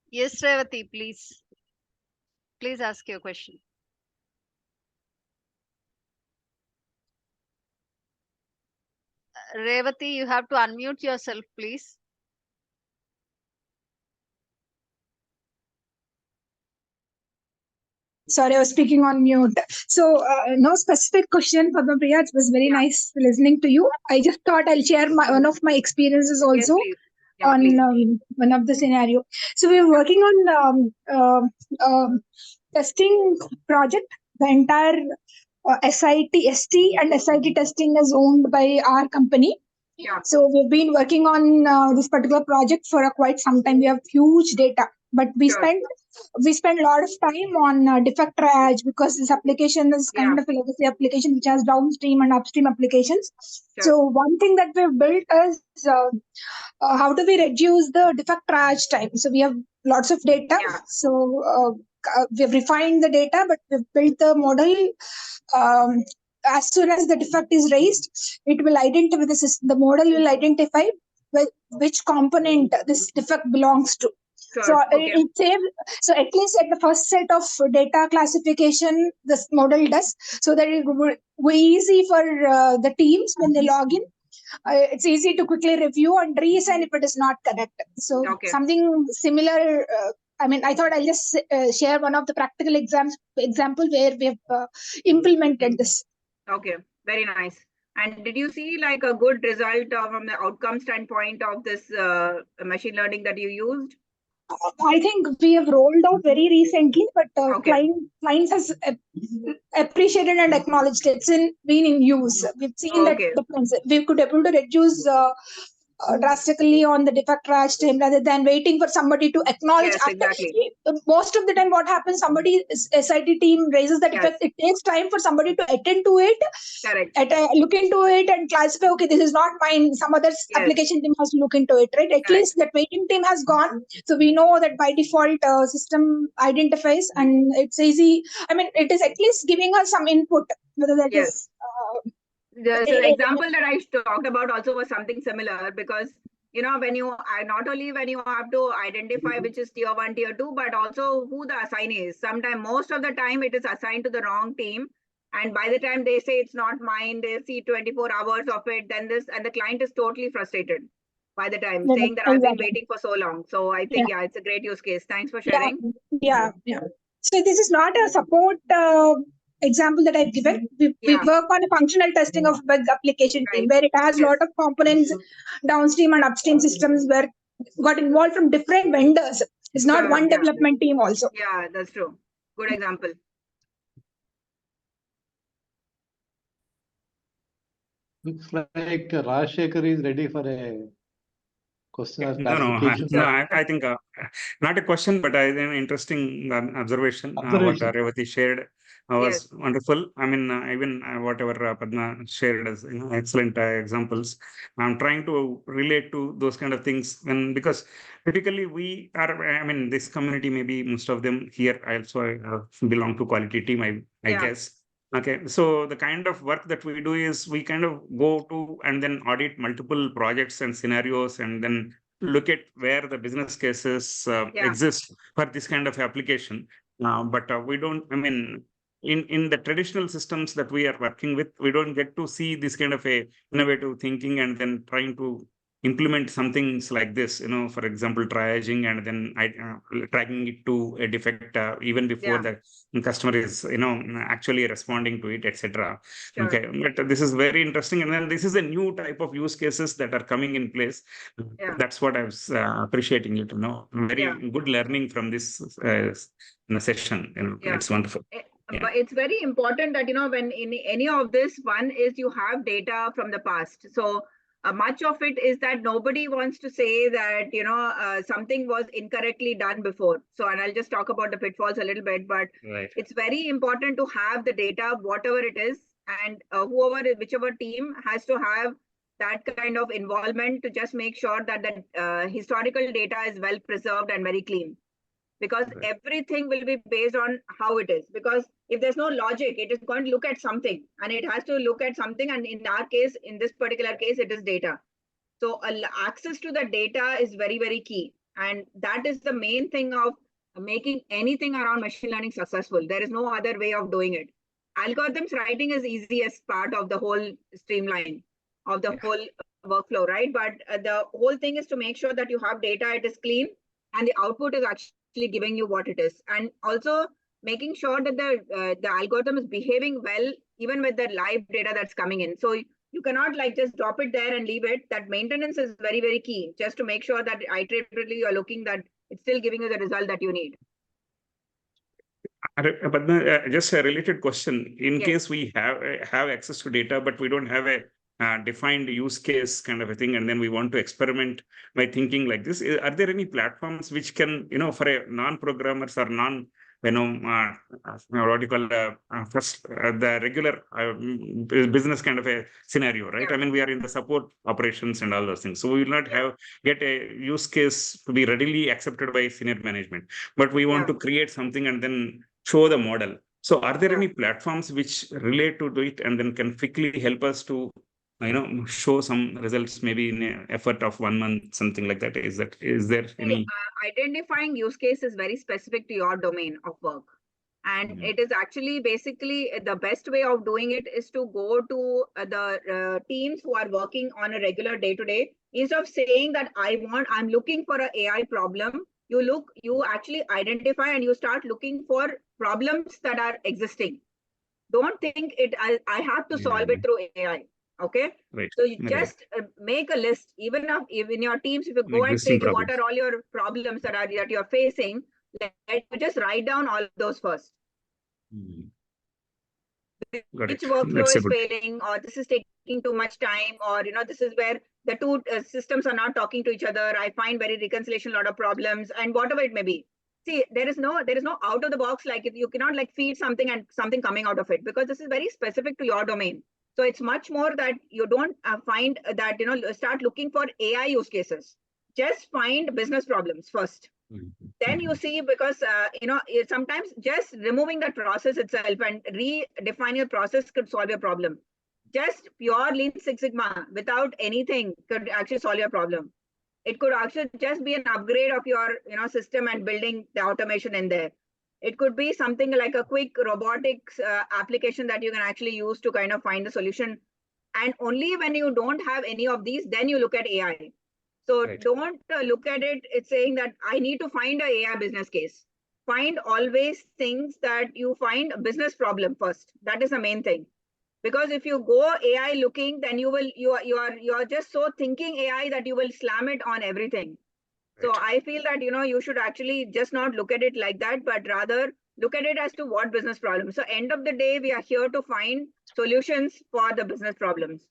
Yes, Revati, please. Please ask your question. Revati, you have to unmute yourself, please. Sorry, I was speaking on mute. So no specific question, Padmapriya. It was very nice listening to you. I just thought I'll share one of my experiences also. Yes, yeah, on one of the scenario. So we were working on testing project. The entire ST and SIT testing is owned by our company. Yeah. So we've been working on this particular project for quite some time. We have huge data, but we spent a lot of time on defect triage, because this application is kind of a legacy application which has downstream and upstream applications. So one thing that we've built is how do we reduce the defect triage time? So we have lots of data. So we've refined the data, but we've built the model as soon as the defect is raised, it will identify the model will identify which component this defect belongs to. Sure. So Okay. it saves, so at least at the first set of data classification, this model does, so that it will be easy for the teams when they log in. It's easy to quickly review and reassign if it is not correct. So Okay. something similar. I mean, I thought I'll just share one of the practical example where we have implemented this. Okay, very nice. And did you see like a good result from the outcome standpoint of this machine learning that you used? I think we have rolled out very recently, but Okay. clients has appreciated and acknowledged it's been in use. We've seen that Okay. we could able to reduce drastically on the defect triage time rather than waiting for somebody to acknowledge. Yes, exactly. Most of the time, what happens? Somebody SIT team raises the defect. Yes. It takes time for somebody to attend to it, Correct. look into it, and classify. Okay, this is not mine. Some other application team has to look into it, right? At least that waiting team has gone, so we know that by default system identifies, and it's easy. I mean, it is at least giving us some input, whether that Yes. is. The example that I talked about also was something similar, because when you not only when you have to identify which is tier 1, tier 2, but also who the assignee is. Sometimes, most of the time, it is assigned to the wrong team, and by the time they say it's not mine, they see 24 hours of it. Then and the client is totally frustrated by the time, saying that I've been waiting for so long. So I think it's a great use case. Thanks for sharing. Yeah. So this is not a support example that I've given. We work on a functional testing of bug application team where it has a lot of components, downstream and upstream systems where got involved from different vendors. It's not one development team also. Yeah, that's true. Good example. Looks like Rajshekhar is ready for a question or No, clarification. I think not a question, but an interesting observation. What Revati shared was wonderful. I mean, even whatever Padma shared as excellent examples. I'm trying to relate to those kind of things because typically we are. I mean, this community, maybe most of them here. I also belong to quality team. I guess. Okay, so the kind of work that we do is we kind of go to and then audit multiple projects and scenarios and then look at where the business cases exist for this kind of application. But we don't, I mean, in the traditional systems that we are working with, we don't get to see this kind of a innovative thinking and then trying to implement some things like this, for example, triaging and then tracking it to a defect even before the customer is, actually responding to it, etc. Sure. Okay, but this is very interesting, and then this is a new type of use cases that are coming in place. That's what I was appreciating it. Very good learning from this session. It's wonderful. But it's very important that when in any of this, one is you have data from the past. So much of it is that nobody wants to say that something was incorrectly done before. So, and I'll just talk about the pitfalls a little bit, but it's very important to have the data, whatever it is, and whichever team has to have that kind of involvement to just make sure that the historical data is well preserved and very clean. Because everything will be based on how it is. Because if there's no logic, it is going to look at something, and it has to look at something. And in our case, in this particular case, it is data. So access to the data is very, very key. And that is the main thing of making anything around machine learning successful. There is no other way of doing it. Algorithms writing is easiest part of the whole streamline of the whole workflow, right? But the whole thing is to make sure that you have data, it is clean, and the output is actually giving you what it is, and also making sure that the algorithm is behaving well even with the live data that's coming in. So you cannot just drop it there and leave it. That maintenance is very, very key, just to make sure that iteratively you're looking that it's still giving you the result that you need. But just a related question. In case we have access to data, but we don't have a defined use case kind of a thing, and then we want to experiment by thinking like this, are there any platforms which can, for a non-programmers or what do you call the regular business kind of a scenario, right? I mean, we are in the support operations and all those things, so we will not get a use case to be readily accepted by senior management, but we want to create something and then show the model. So are there Yeah. any platforms which relate to it and then can quickly help us to, show some results, maybe in an effort of 1 month, something like that? Is there See, any? identifying use case is very specific to your domain of work. And Mhm. it is actually basically the best way of doing it is to go to the teams who are working on a regular day to day. Instead of saying that I'm looking for an AI problem, you actually identify and you start looking for problems that are existing. Don't think I have to solve it through AI. Okay. Right. So you Right. just make a list, even in your teams, if you go and say, Existing what problems. are all your problems that you're facing, you just write down all those first. Mhm. Got Which it. workflow That's a is good. failing, or this is taking too much time, or this is where the two systems are not talking to each other. I find very reconciliation a lot of problems, and whatever it may be. See, there is no out of the box, like you cannot like feed something and something coming out of it, because this is very specific to your domain. So it's much more that you don't find that start looking for AI use cases. Just find business problems first. Then you see, because sometimes just removing that process itself and redefining a process could solve your problem. Just pure Lean Six Sigma without anything could actually solve your problem. It could actually just be an upgrade of your system and building the automation in there. It could be something like a quick robotics application that you can actually use to kind of find the solution. And only when you don't have any of these, then you look at AI. So Right. don't look at it. It's saying that I need to find a AI business case. Find always things that you find a business problem first. That is the main thing. Because if you go AI looking, then you are just so thinking AI that you will slam it on everything. So Right. I feel that you should actually just not look at it like that, but rather look at it as to what business problem. So end of the day, we are here to find solutions for the business problems.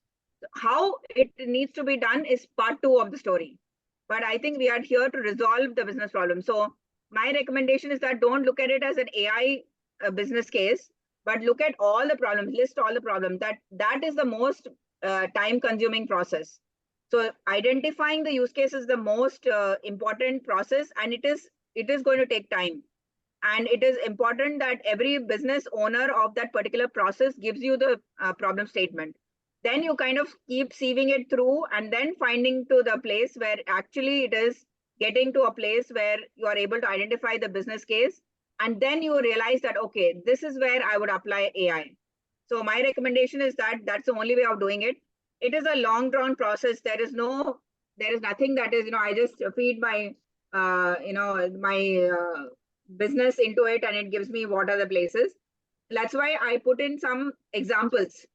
How it needs to be done is part 2 of the story. But I think we are here to resolve the business problem. So my recommendation is that don't look at it as an AI business case, but look at all the problems, list all the problems. That is the most time consuming process. So identifying the use case is the most important process, and it is going to take time. And it is important that every business owner of that particular process gives you the problem statement. Then you kind of keep sieving it through and then finding to the place where actually it is getting to a place where you are able to identify the business case. And then you realize that, okay, this is where I would apply AI. So my recommendation is that that's the only way of doing it. It is a long drawn process. There is nothing that is, I just feed my, my business into it and it gives me what are the places. That's why I put in some examples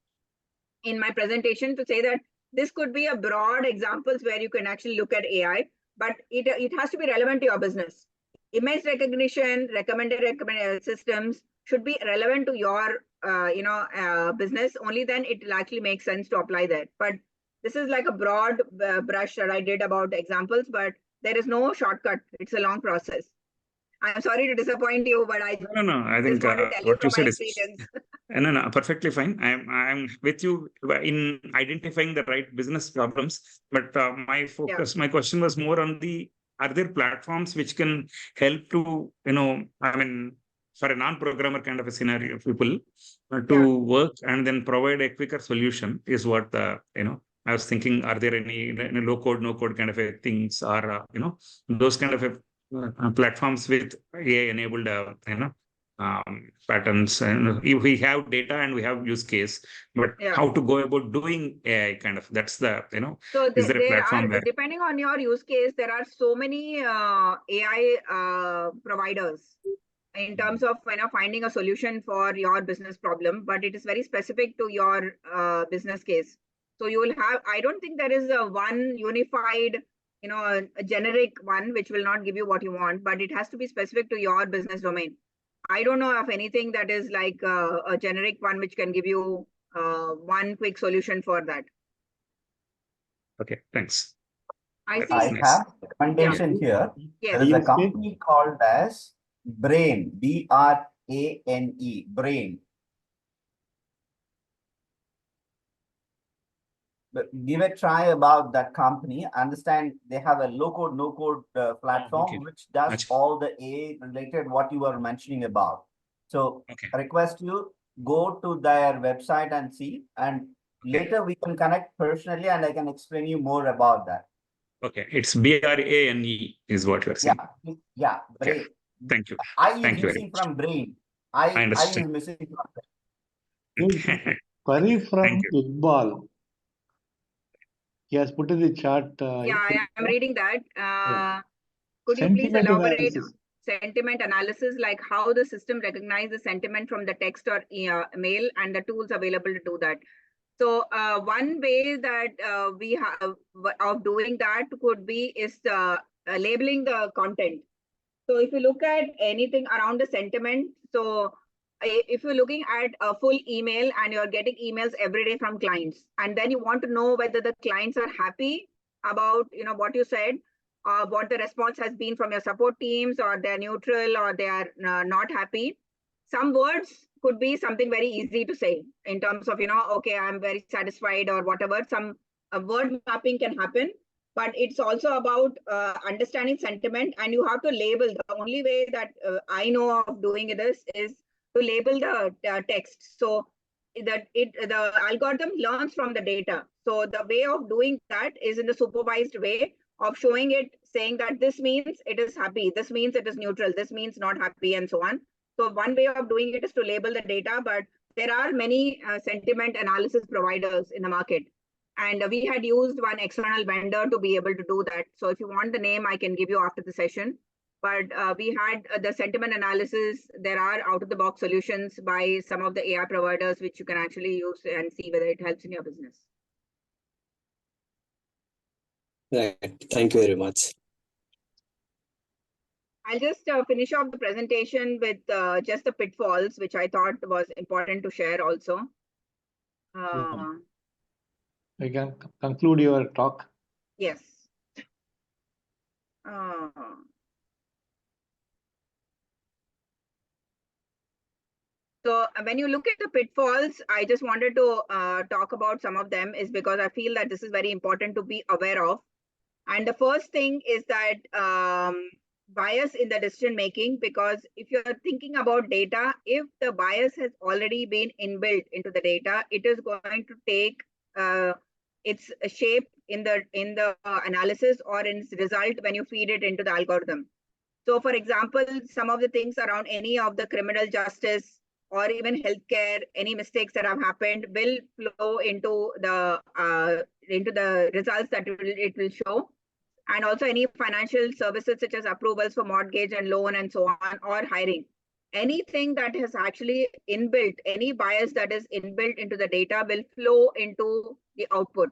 in my presentation to say that this could be a broad examples where you can actually look at AI, but it has to be relevant to your business. Image recognition, recommended systems should be relevant to your business. Only then it will actually make sense to apply that. But this is like a broad brush that I did about examples, but there is no shortcut. It's a long process. I'm sorry to disappoint you, but I No. I just think want to tell you what you from my said is experience. no, perfectly fine. I'm with you in identifying the right business problems, but my question was more on are there platforms which can help to, I mean, for a non-programmer kind of a scenario, people to work and then provide a quicker solution is what I was thinking. Are there any low code, no code kind of a things, or those kind of a platforms with AI enabled, patterns, and if we have data and we have use case, but how to go about doing AI kind of, that's the, So is there a there platform are, where? depending on your use case, there are so many AI providers in terms of finding a solution for your business problem, but it is very specific to your business case. So you will have, I don't think there is a one unified, a generic one which will not give you what you want, but it has to be specific to your business domain. I don't know of anything that is like a generic one which can give you one quick solution for that. Okay, thanks. I That's see. I nice. have a recommendation here. Yes. There is a Yes. company called as Brain, BRANE, Brain. But give a try about that company. Understand they have a low code, no code platform Okay. which does Gotcha. all the AI related what you were mentioning about. So Okay. I request you go to their website and see, and later we can connect personally and I can explain you more about that. Okay. It's BRANE is what you're saying. Yeah, Okay. brain. Thank you. I is Thank you very missing much. from brain. I I is understand. missing from brain. Query from Thank you. Iqbal. He has put in the chat. Yeah, I am reading that. Could you please Sentiment elaborate analysis. sentiment analysis, like how the system recognizes the sentiment from the text or mail and the tools available to do that? So one way that we have of doing that could be is labeling the content. So if you look at anything around the sentiment, so if you're looking at a full email and you're getting emails every day from clients, and then you want to know whether the clients are happy about what you said, what the response has been from your support teams, or they're neutral, or they are not happy. Some words could be something very easy to say in terms of okay, I'm very satisfied or whatever. Some word mapping can happen. But it's also about understanding sentiment, and you have to label. The only way that I know of doing this is to label the text, so that the algorithm learns from the data. So the way of doing that is in the supervised way of showing it, saying that this means it is happy, this means it is neutral, this means not happy, and so on. So one way of doing it is to label the data, but there are many sentiment analysis providers in the market. And we had used one external vendor to be able to do that. So if you want the name, I can give you after the session. But we had the sentiment analysis. There are out-of-the-box solutions by some of the AI providers, which you can actually use and see whether it helps in your business. Right. Thank you very much. I'll just finish off the presentation with just the pitfalls, which I thought was important to share also. You can conclude your talk. Yes. So when you look at the pitfalls, I just wanted to talk about some of them, is because I feel that this is very important to be aware of. And the first thing is that bias in the decision making, because if you're thinking about data, if the bias has already been inbuilt into the data, it is going to take its shape in the analysis or in its result when you feed it into the algorithm. So for example, some of the things around any of the criminal justice or even healthcare, any mistakes that have happened will flow into the results that it will show. And also any financial services such as approvals for mortgage and loan and so on, or hiring. Anything that has actually inbuilt, any bias that is inbuilt into the data will flow into the output.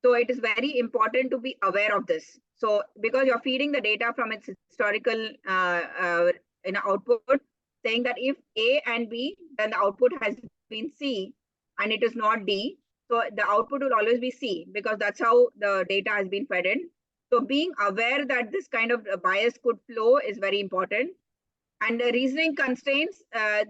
So it is very important to be aware of this. So because you're feeding the data from its historical output, saying that if A and B, then the output has been C and it is not D. So the output will always be C because that's how the data has been fed in. So being aware that this kind of bias could flow is very important. And the reasoning constraints,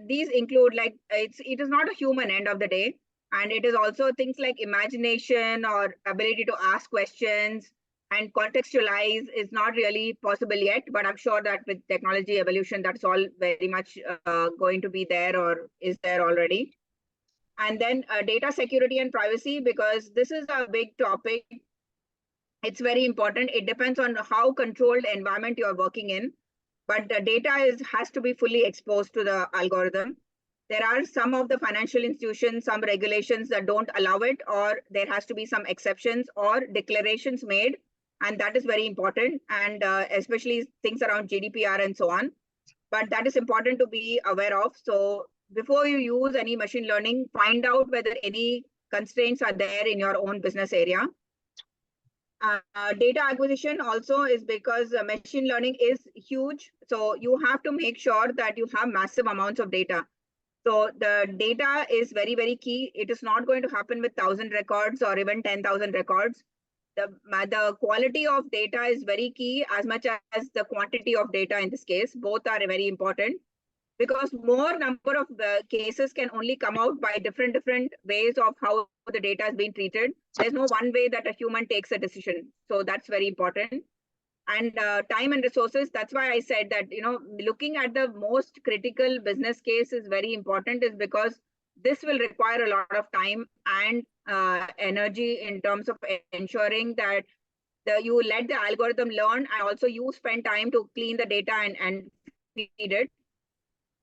these include it is not a human end of the day. And it is also things like imagination or ability to ask questions and contextualize is not really possible yet. But I'm sure that with technology evolution, that's all very much going to be there or is there already. And then data security and privacy, because this is a big topic. It's very important. It depends on how controlled environment you're working in, but the data has to be fully exposed to the algorithm. There are some of the financial institutions, some regulations that don't allow it, or there has to be some exceptions or declarations made. And that is very important. And especially things around GDPR and so on. But that is important to be aware of. So before you use any machine learning, find out whether any constraints are there in your own business area. Data acquisition also is because machine learning is huge. So you have to make sure that you have massive amounts of data. So the data is very, very key. It is not going to happen with 1,000 records or even 10,000 records. The quality of data is very key as much as the quantity of data in this case. Both are very important. Because more number of cases can only come out by different ways of how the data has been treated. There's no one way that a human takes a decision. So that's very important. And time and resources, that's why I said that, looking at the most critical business case is very important, is because this will require a lot of time and energy in terms of ensuring that you let the algorithm learn, and also you spend time to clean the data and feed it.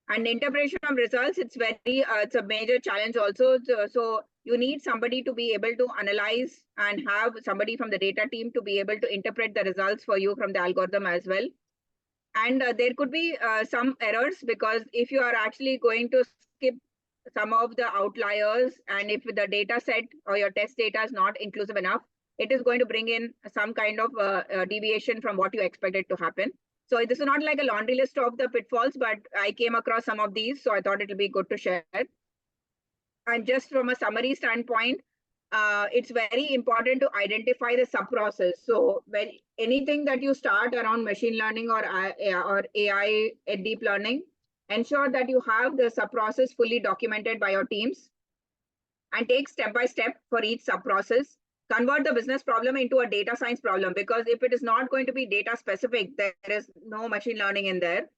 And interpretation of results, it's it's a major challenge also. So you need somebody to be able to analyze, and have somebody from the data team to be able to interpret the results for you from the algorithm as well. And there could be some errors, because if you are actually going to skip some of the outliers, and if the data set or your test data is not inclusive enough, it is going to bring in some kind of deviation from what you expected to happen. So this is not like a laundry list of the pitfalls, but I came across some of these, so I thought it will be good to share. And just from a summary standpoint, it's very important to identify the sub-process. So when anything that you start around machine learning or AI and deep learning, ensure that you have the sub-process fully documented by your teams, and take step by step for each sub-process. Convert the business problem into a data science problem, because if it is not going to be data specific, there is no machine learning in there.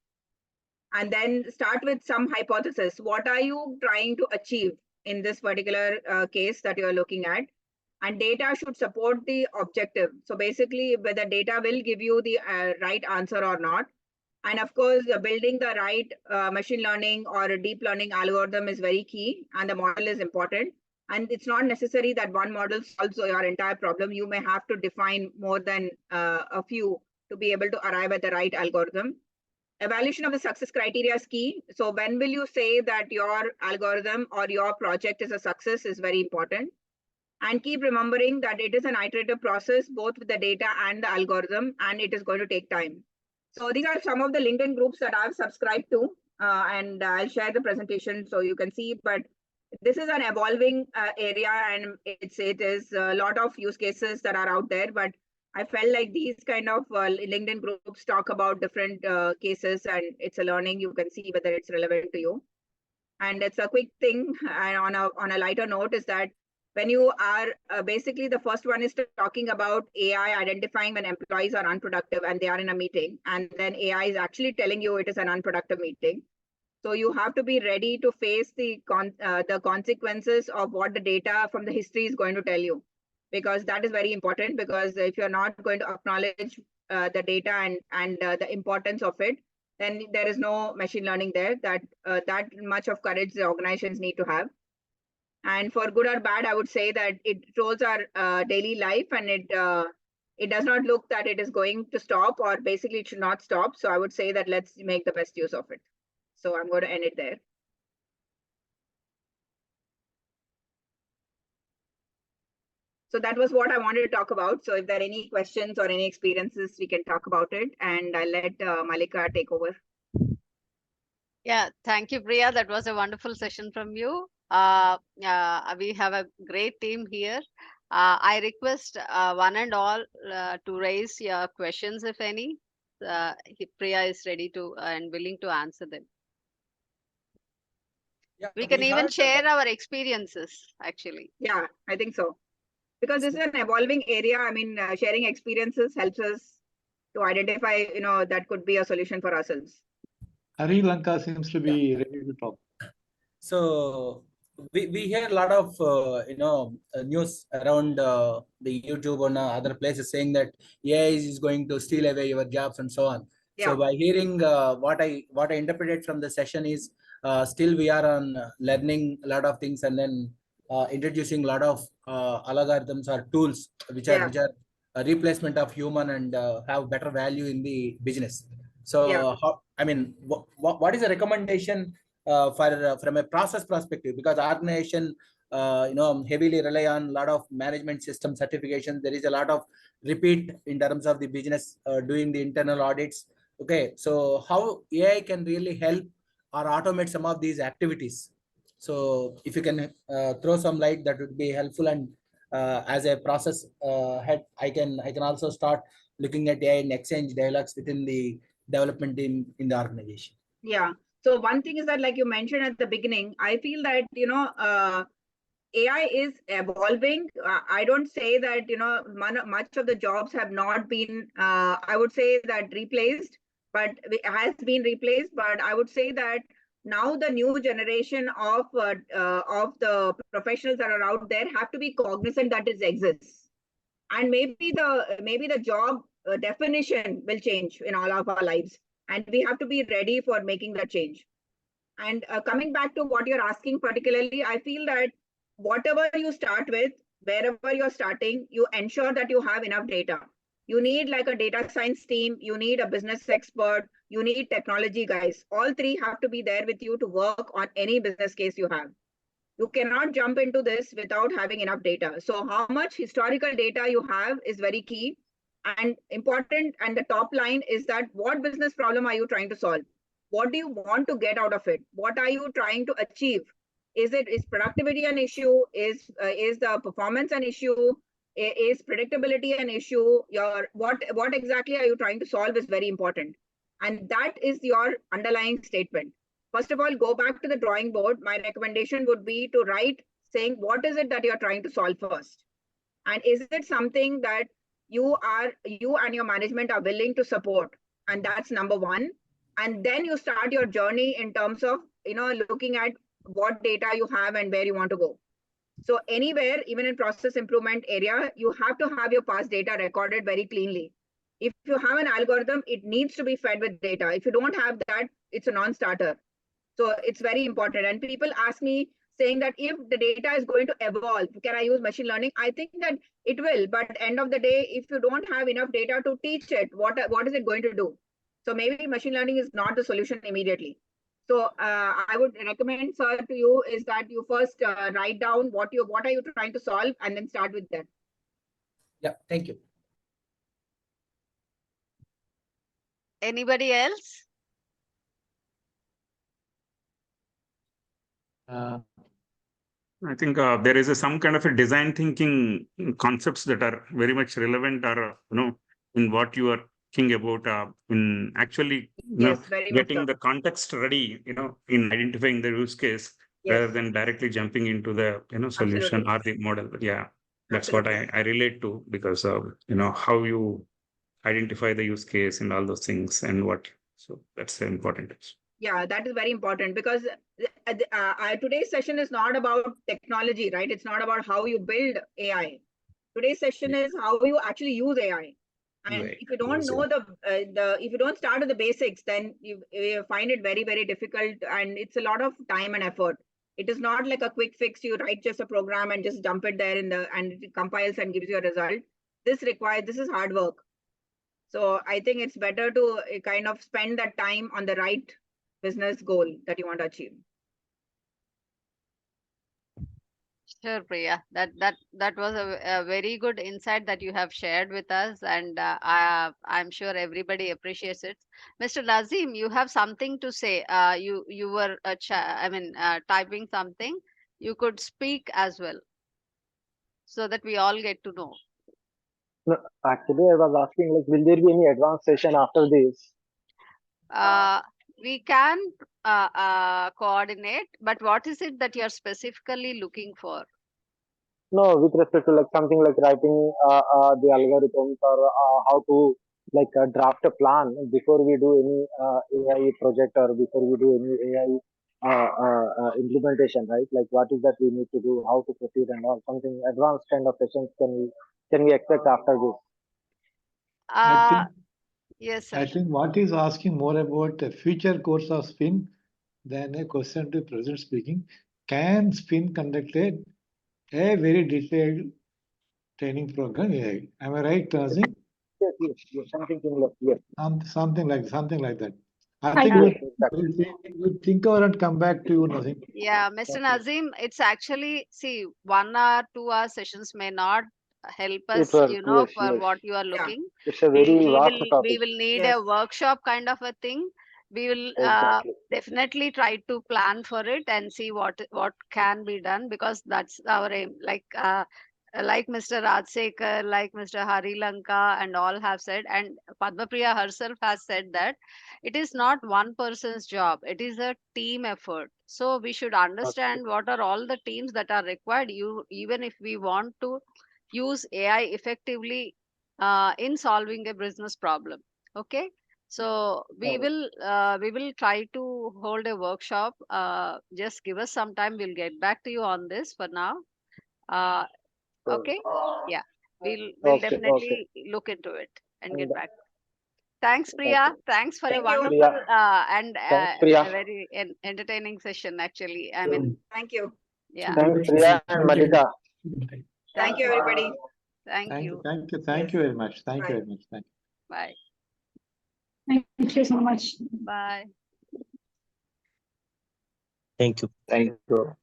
And then start with some hypothesis. What are you trying to achieve in this particular case that you are looking at? And data should support the objective. So basically, whether data will give you the right answer or not. And of course, building the right machine learning or a deep learning algorithm is very key, and the model is important. And it's not necessary that one model solves your entire problem. You may have to define more than a few to be able to arrive at the right algorithm. Evaluation of the success criteria is key. So when will you say that your algorithm or your project is a success is very important. And keep remembering that it is an iterative process, both with the data and the algorithm, and it is going to take time. So these are some of the LinkedIn groups that I've subscribed to, and I'll share the presentation so you can see. But this is an evolving area, and it is a lot of use cases that are out there. But I felt like these kind of LinkedIn groups talk about different cases, and it's a learning. You can see whether it's relevant to you. And it's a quick thing. And on a lighter note is that when you are basically, the first one is talking about AI identifying when employees are unproductive and they are in a meeting, and then AI is actually telling you it is an unproductive meeting. So you have to be ready to face the consequences of what the data from the history is going to tell you, because that is very important. Because if you're not going to acknowledge the data and the importance of it, then there is no machine learning there. That much of courage the organizations need to have. And for good or bad, I would say that it controls our daily life, and it does not look that it is going to stop, or basically it should not stop. So I would say that let's make the best use of it. So I'm going to end it there. So that was what I wanted to talk about. So if there are any questions or any experiences, we can talk about it. And I'll let Malika take over. Yeah, thank you, Priya. That was a wonderful session from you. We have a great team here. I request one and all to raise your questions, if any. Priya is ready to and willing to answer them. Yeah, We can even share our experiences, actually. Yeah, I think so. Because this is an evolving area. I mean, sharing experiences helps us to identify, that could be a solution for ourselves. Hari Lanka seems to be ready to talk. So we hear a lot of news around the YouTube and other places saying that AI is going to steal away your jobs and so on. Yeah. So by hearing what I interpreted from the session is still we are on learning a lot of things, and then introducing a lot of algorithms or tools which are a replacement of human and have better value in the business. So what is the recommendation from a process perspective? Because organization heavily rely on a lot of management system certification. There is a lot of repeat in terms of the business doing the internal audits. Okay, so how AI can really help or automate some of these activities? So if you can throw some light, that would be helpful. And as a process head, I can also start looking at AI and exchange dialogues within the development team in the organization. Yeah. So one thing is that, like you mentioned at the beginning, I feel that, AI is evolving. I don't say that, much of the jobs have not been, I would say that replaced, but it has been replaced. But I would say that now the new generation of the professionals that are out there have to be cognizant that it exists. And maybe the job definition will change in all of our lives. And we have to be ready for making that change. And coming back to what you're asking particularly, I feel that whatever you start with, wherever you're starting, you ensure that you have enough data. You need like a data science team, you need a business expert, you need technology guys. All three have to be there with you to work on any business case you have. You cannot jump into this without having enough data. So how much historical data you have is very key and important. And the top line is that what business problem are you trying to solve? What do you want to get out of it? What are you trying to achieve? Is productivity an issue? Is the performance an issue? Is predictability an issue? What exactly are you trying to solve is very important. And that is your underlying statement. First of all, go back to the drawing board. My recommendation would be to write saying, what is it that you're trying to solve first? And is it something that you and your management are willing to support? And that's number one. And then you start your journey in terms of, looking at what data you have and where you want to go. So anywhere, even in process improvement area, you have to have your past data recorded very cleanly. If you have an algorithm, it needs to be fed with data. If you don't have that, it's a non-starter. So it's very important. And people ask me saying that if the data is going to evolve, can I use machine learning? I think that it will, but at the end of the day, if you don't have enough data to teach it, what is it going to do? So maybe machine learning is not the solution immediately. So I would recommend, sir, to you is that you first write down what are you trying to solve and then start with that. Yeah, thank you. Anybody else? I think there is some kind of a design thinking concepts that are very much relevant or, in what you are thinking about in actually getting the context ready, in identifying the use case rather than directly jumping into the, solution or the model. Yeah, that's what I relate to because, how you identify the use case and all those things and what. So that's important. Yeah, that is very important because today's session is not about technology, right? It's not about how you build AI. Today's session is how you actually use AI. And if you don't know if you don't start with the basics, then you find it very, very difficult. And it's a lot of time and effort. It is not like a quick fix. You write just a program and just dump it there and it compiles and gives you a result. This is hard work. So I think it's better to kind of spend that time on the right business goal that you want to achieve. Sure, Priya. That was a very good insight that you have shared with us, and I'm sure everybody appreciates it. Mr. Nazim, you have something to say. You were typing something. You could speak as well, so that we all get to know. No, actually, I was asking, like, will there be any advanced session after this? We can coordinate, but what is it that you're specifically looking for? No, with respect to like something like writing the algorithms or how to like draft a plan before we do any AI project or before we do any AI implementation, right? Like what is that we need to do, how to proceed and all, something advanced kind of sessions can we expect after this? Yes, sir. I think what is asking more about a future course of SPIN than a question to present speaking. Can SPIN conduct a very detailed training program? Am I right, Nazim? Yes, something similar. Yes. Something like that. I think we'll think over and come back to you, Nazim. Yeah, Mr. Nazim, it's actually, see, 1 hour, 2 hour sessions may not help us, for what you are looking. It's a very vast topic. We will need a workshop kind of a thing. We will definitely try to plan for it and see what can be done, because that's our aim. Like like Mr. Rajsekar, like Mr. Hari Lanka, and all have said, and Padma Priya herself has said that it is not one person's job, it is a team effort. So we should understand what are all the teams that are required, even if we want to use AI effectively in solving a business problem. Okay. So we will try to hold a workshop. Just give us some time. We'll get back to you on this for now. Okay. Yeah. We'll Okay, definitely look into it and get And- back. Thanks, Priya. Thanks for a Thank you. wonderful Priya. and Thanks, Priya. a very entertaining session, actually. I mean, Thank you. yeah. Thanks, Priya and Malika. Thank you, everybody. Thank Thank you, you. thank you, thank you very much. Thank you Bye. very much. Thank you. Bye. Thank you so much. Bye. Thank you. Thank you.